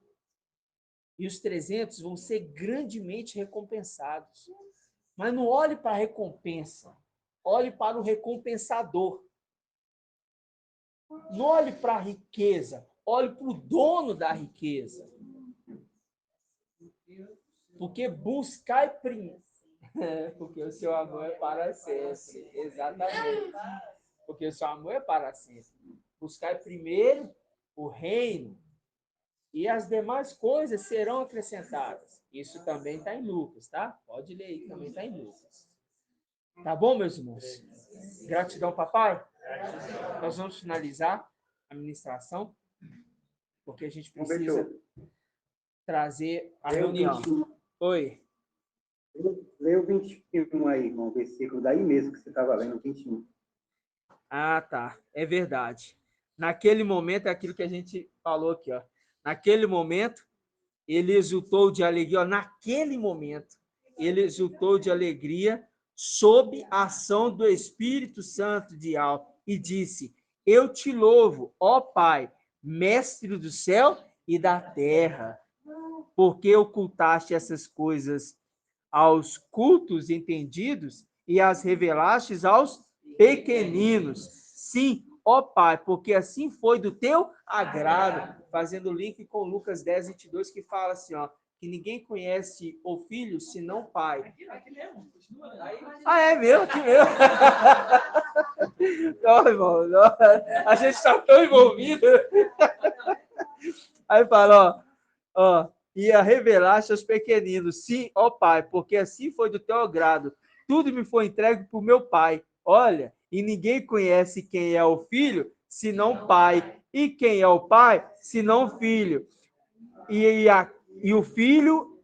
E os 300 vão ser grandemente recompensados. Mas não olhe para a recompensa. Olhe para o recompensador. Não olhe para a riqueza. Olhe para o dono da riqueza. Porque buscai primeiro. Porque o seu amor é para sempre. Exatamente. Porque o seu amor é para sempre. Buscai primeiro o reino. E as demais coisas serão acrescentadas. Isso também está em Lucas, tá? Pode ler aí, também está em Lucas. Tá bom, meus irmãos? Gratidão, papai. Nós vamos finalizar a ministração, porque a gente precisa trazer a reunião. Oi. Lê o 21 aí, irmão, o versículo daí mesmo que você estava lendo, 21. Ah, tá. É verdade. Naquele momento, é aquilo que a gente falou aqui, ó. Naquele momento, ele exultou de alegria. Ó, naquele momento, ele exultou de alegria sob a ação do Espírito Santo de Yahweh e disse, eu te louvo, ó Pai, mestre do céu e da terra, porque ocultaste essas coisas aos cultos entendidos e as revelastes aos pequeninos. Sim, ó Pai, porque assim foi do teu agrado, fazendo link com Lucas 10, 22, que fala assim, ó, que ninguém conhece o filho senão o pai. Aqui mesmo, continua. Ah, é mesmo? Aqui mesmo? Não, irmão, não. A gente está tão envolvido. Aí fala, ó, e a revelaste aos pequeninos, sim, ó Pai, porque assim foi do teu agrado. Tudo me foi entregue por meu Pai. Olha, e ninguém conhece quem é o filho, senão o Pai. E quem é o Pai, senão o filho. e o filho,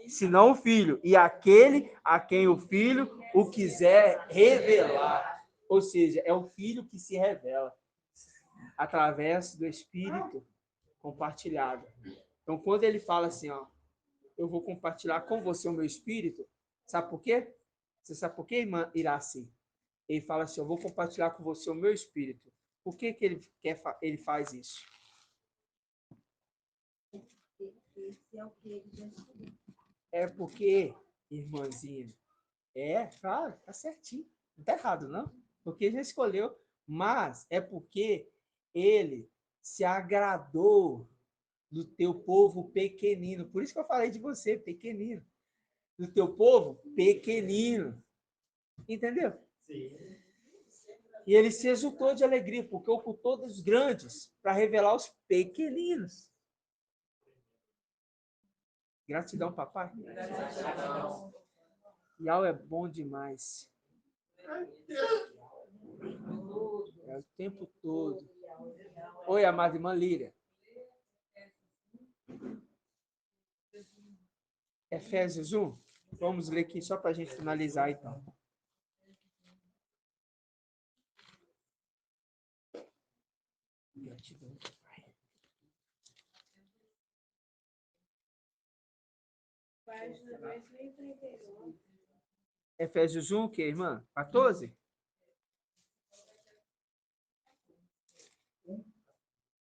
senão o filho, e aquele a quem o filho o quiser revelar. Ou seja, é o filho que se revela através do Espírito compartilhado. Então, quando ele fala assim, ó, eu vou compartilhar com você o meu Espírito, sabe por quê? Você sabe por quê, irmã Iraci? Ele fala assim, eu vou compartilhar com você o meu Espírito. Por que que ele faz isso? É porque, irmãzinha, claro, tá certinho. Não tá errado, não. Porque já escolheu. Mas é porque ele se agradou do teu povo pequenino. Por isso que eu falei de você, pequenino. Do teu povo pequenino. Entendeu? Sim. E ele se exultou de alegria, porque ocultou dos grandes para revelar os pequeninos. Gratidão, papai. Gratidão. Yau é bom demais. É o tempo todo. Oi, amada irmã Líria. Efésios 1. Vamos ler aqui só para a gente finalizar, então. Gratidão, papai. Página 2031. Efésios 1, o que, irmã? 14?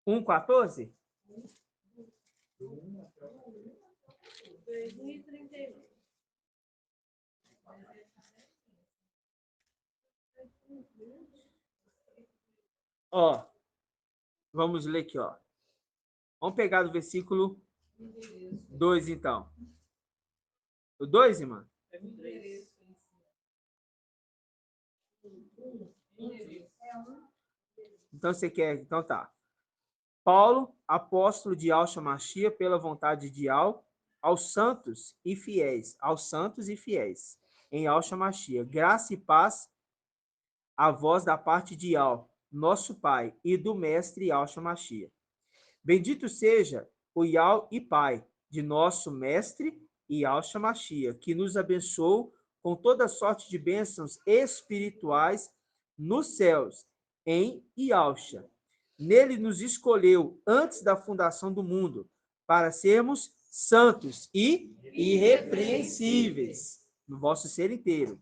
1:14? 2031. Ó, vamos ler aqui, ó. Vamos pegar do versículo 2, então. O 2, irmã? Então você quer, então tá. Paulo, apóstolo de Yahshua Mashiach, pela vontade de Yahweh, aos santos e fiéis, em Yahshua Mashiach, graça e paz a vós da parte de Yahweh, nosso Pai, e do Mestre Yahshua Mashiach. Bendito seja o Yahweh e Pai de nosso Mestre Yahshua Mashiach, que nos abençoou com toda sorte de bênçãos espirituais nos céus, em Yahshua. Nele nos escolheu antes da fundação do mundo, para sermos santos e irrepreensíveis no vosso ser inteiro.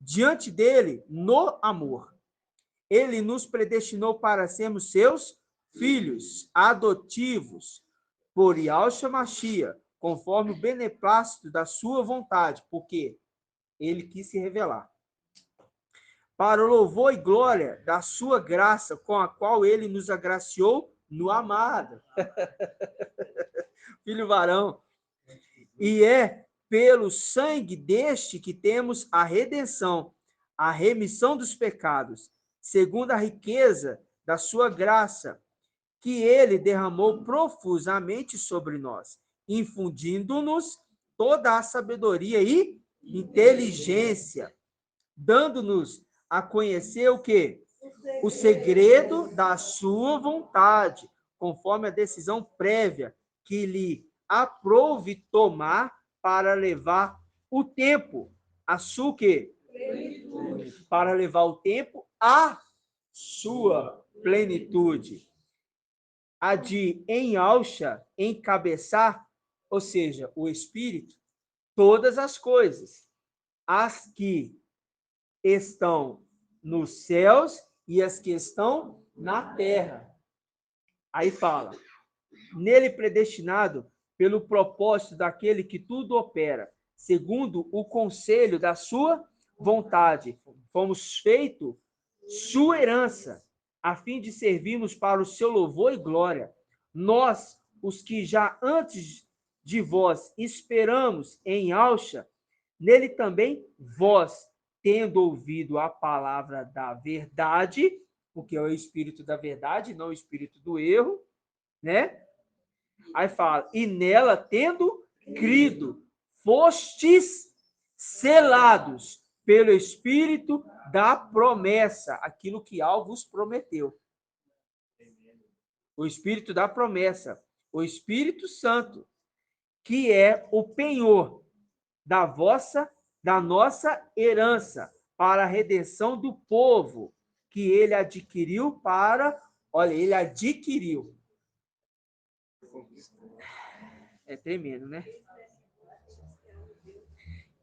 Diante dele, no amor. Ele nos predestinou para sermos seus filhos adotivos, por Yahshua Mashiach, conforme o beneplácito da sua vontade, porque ele quis se revelar. Para o louvor e glória da sua graça, com a qual ele nos agraciou no amado. Filho varão. E é pelo sangue deste que temos a redenção, a remissão dos pecados, segundo a riqueza da sua graça, que ele derramou profusamente sobre nós, infundindo-nos toda a sabedoria e inteligência, dando-nos a conhecer o quê? O segredo da sua vontade, conforme a decisão prévia que lhe aprouve tomar para levar o tempo, a sua quê? Para levar o tempo à sua plenitude. A de em Yahshua encabeçar, ou seja, o Espírito, todas as coisas, as que estão nos céus e as que estão na terra. Aí fala, nele predestinado pelo propósito daquele que tudo opera, segundo o conselho da sua vontade, fomos feito sua herança, a fim de servirmos para o seu louvor e glória. Nós, os que já antes de vós esperamos em Yahshua, nele também vós, tendo ouvido a palavra da verdade, porque é o espírito da verdade, não o espírito do erro, né? Aí fala, e nela tendo crido, fostes selados pelo espírito da promessa, aquilo que Yahweh vos prometeu. O espírito da promessa, o Espírito Santo, que é o penhor da nossa herança, para a redenção do povo, que ele adquiriu para... Olha, ele adquiriu. É tremendo, né?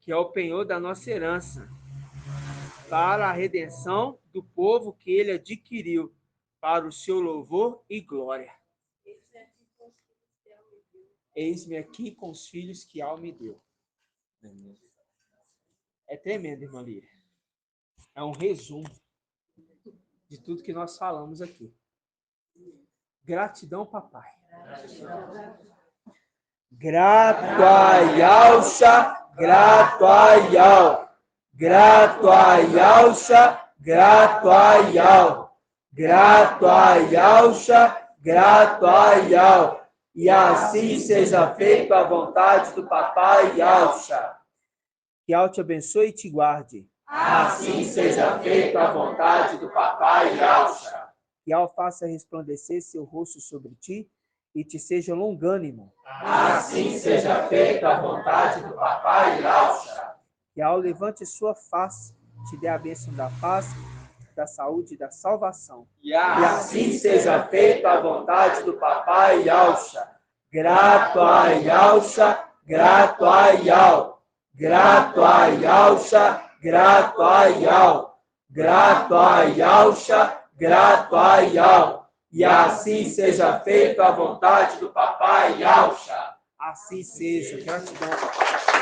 Que é o penhor da nossa herança, para a redenção do povo que ele adquiriu, para o seu louvor e glória. Eis-me aqui com os filhos que Al me deu. É tremendo, irmã Líria. É um resumo de tudo que nós falamos aqui. Gratidão, papai. Grato a Yalcha, grato a Yal. Grato a Yalcha, grato a Yal. Grato a Yalcha, grato a Yal. E assim seja feita a vontade do papai Yalcha. Que Yal te abençoe e te guarde. Assim seja feita a vontade do papai Yalcha. Que Yal faça resplandecer seu rosto sobre ti e te seja longânimo. Assim seja feita a vontade do papai Yalcha. Que Yal levante sua face, te dê a bênção da paz, da saúde e da salvação. E assim seja feita a vontade do papai Yalcha. Grato a Yalcha, grato a Yal. Grato a Yalcha, grato a Yal. Grato a Yalcha, grato a Yal. E assim seja feita a vontade do papai Yalcha. Assim seja. Gratidão, papai.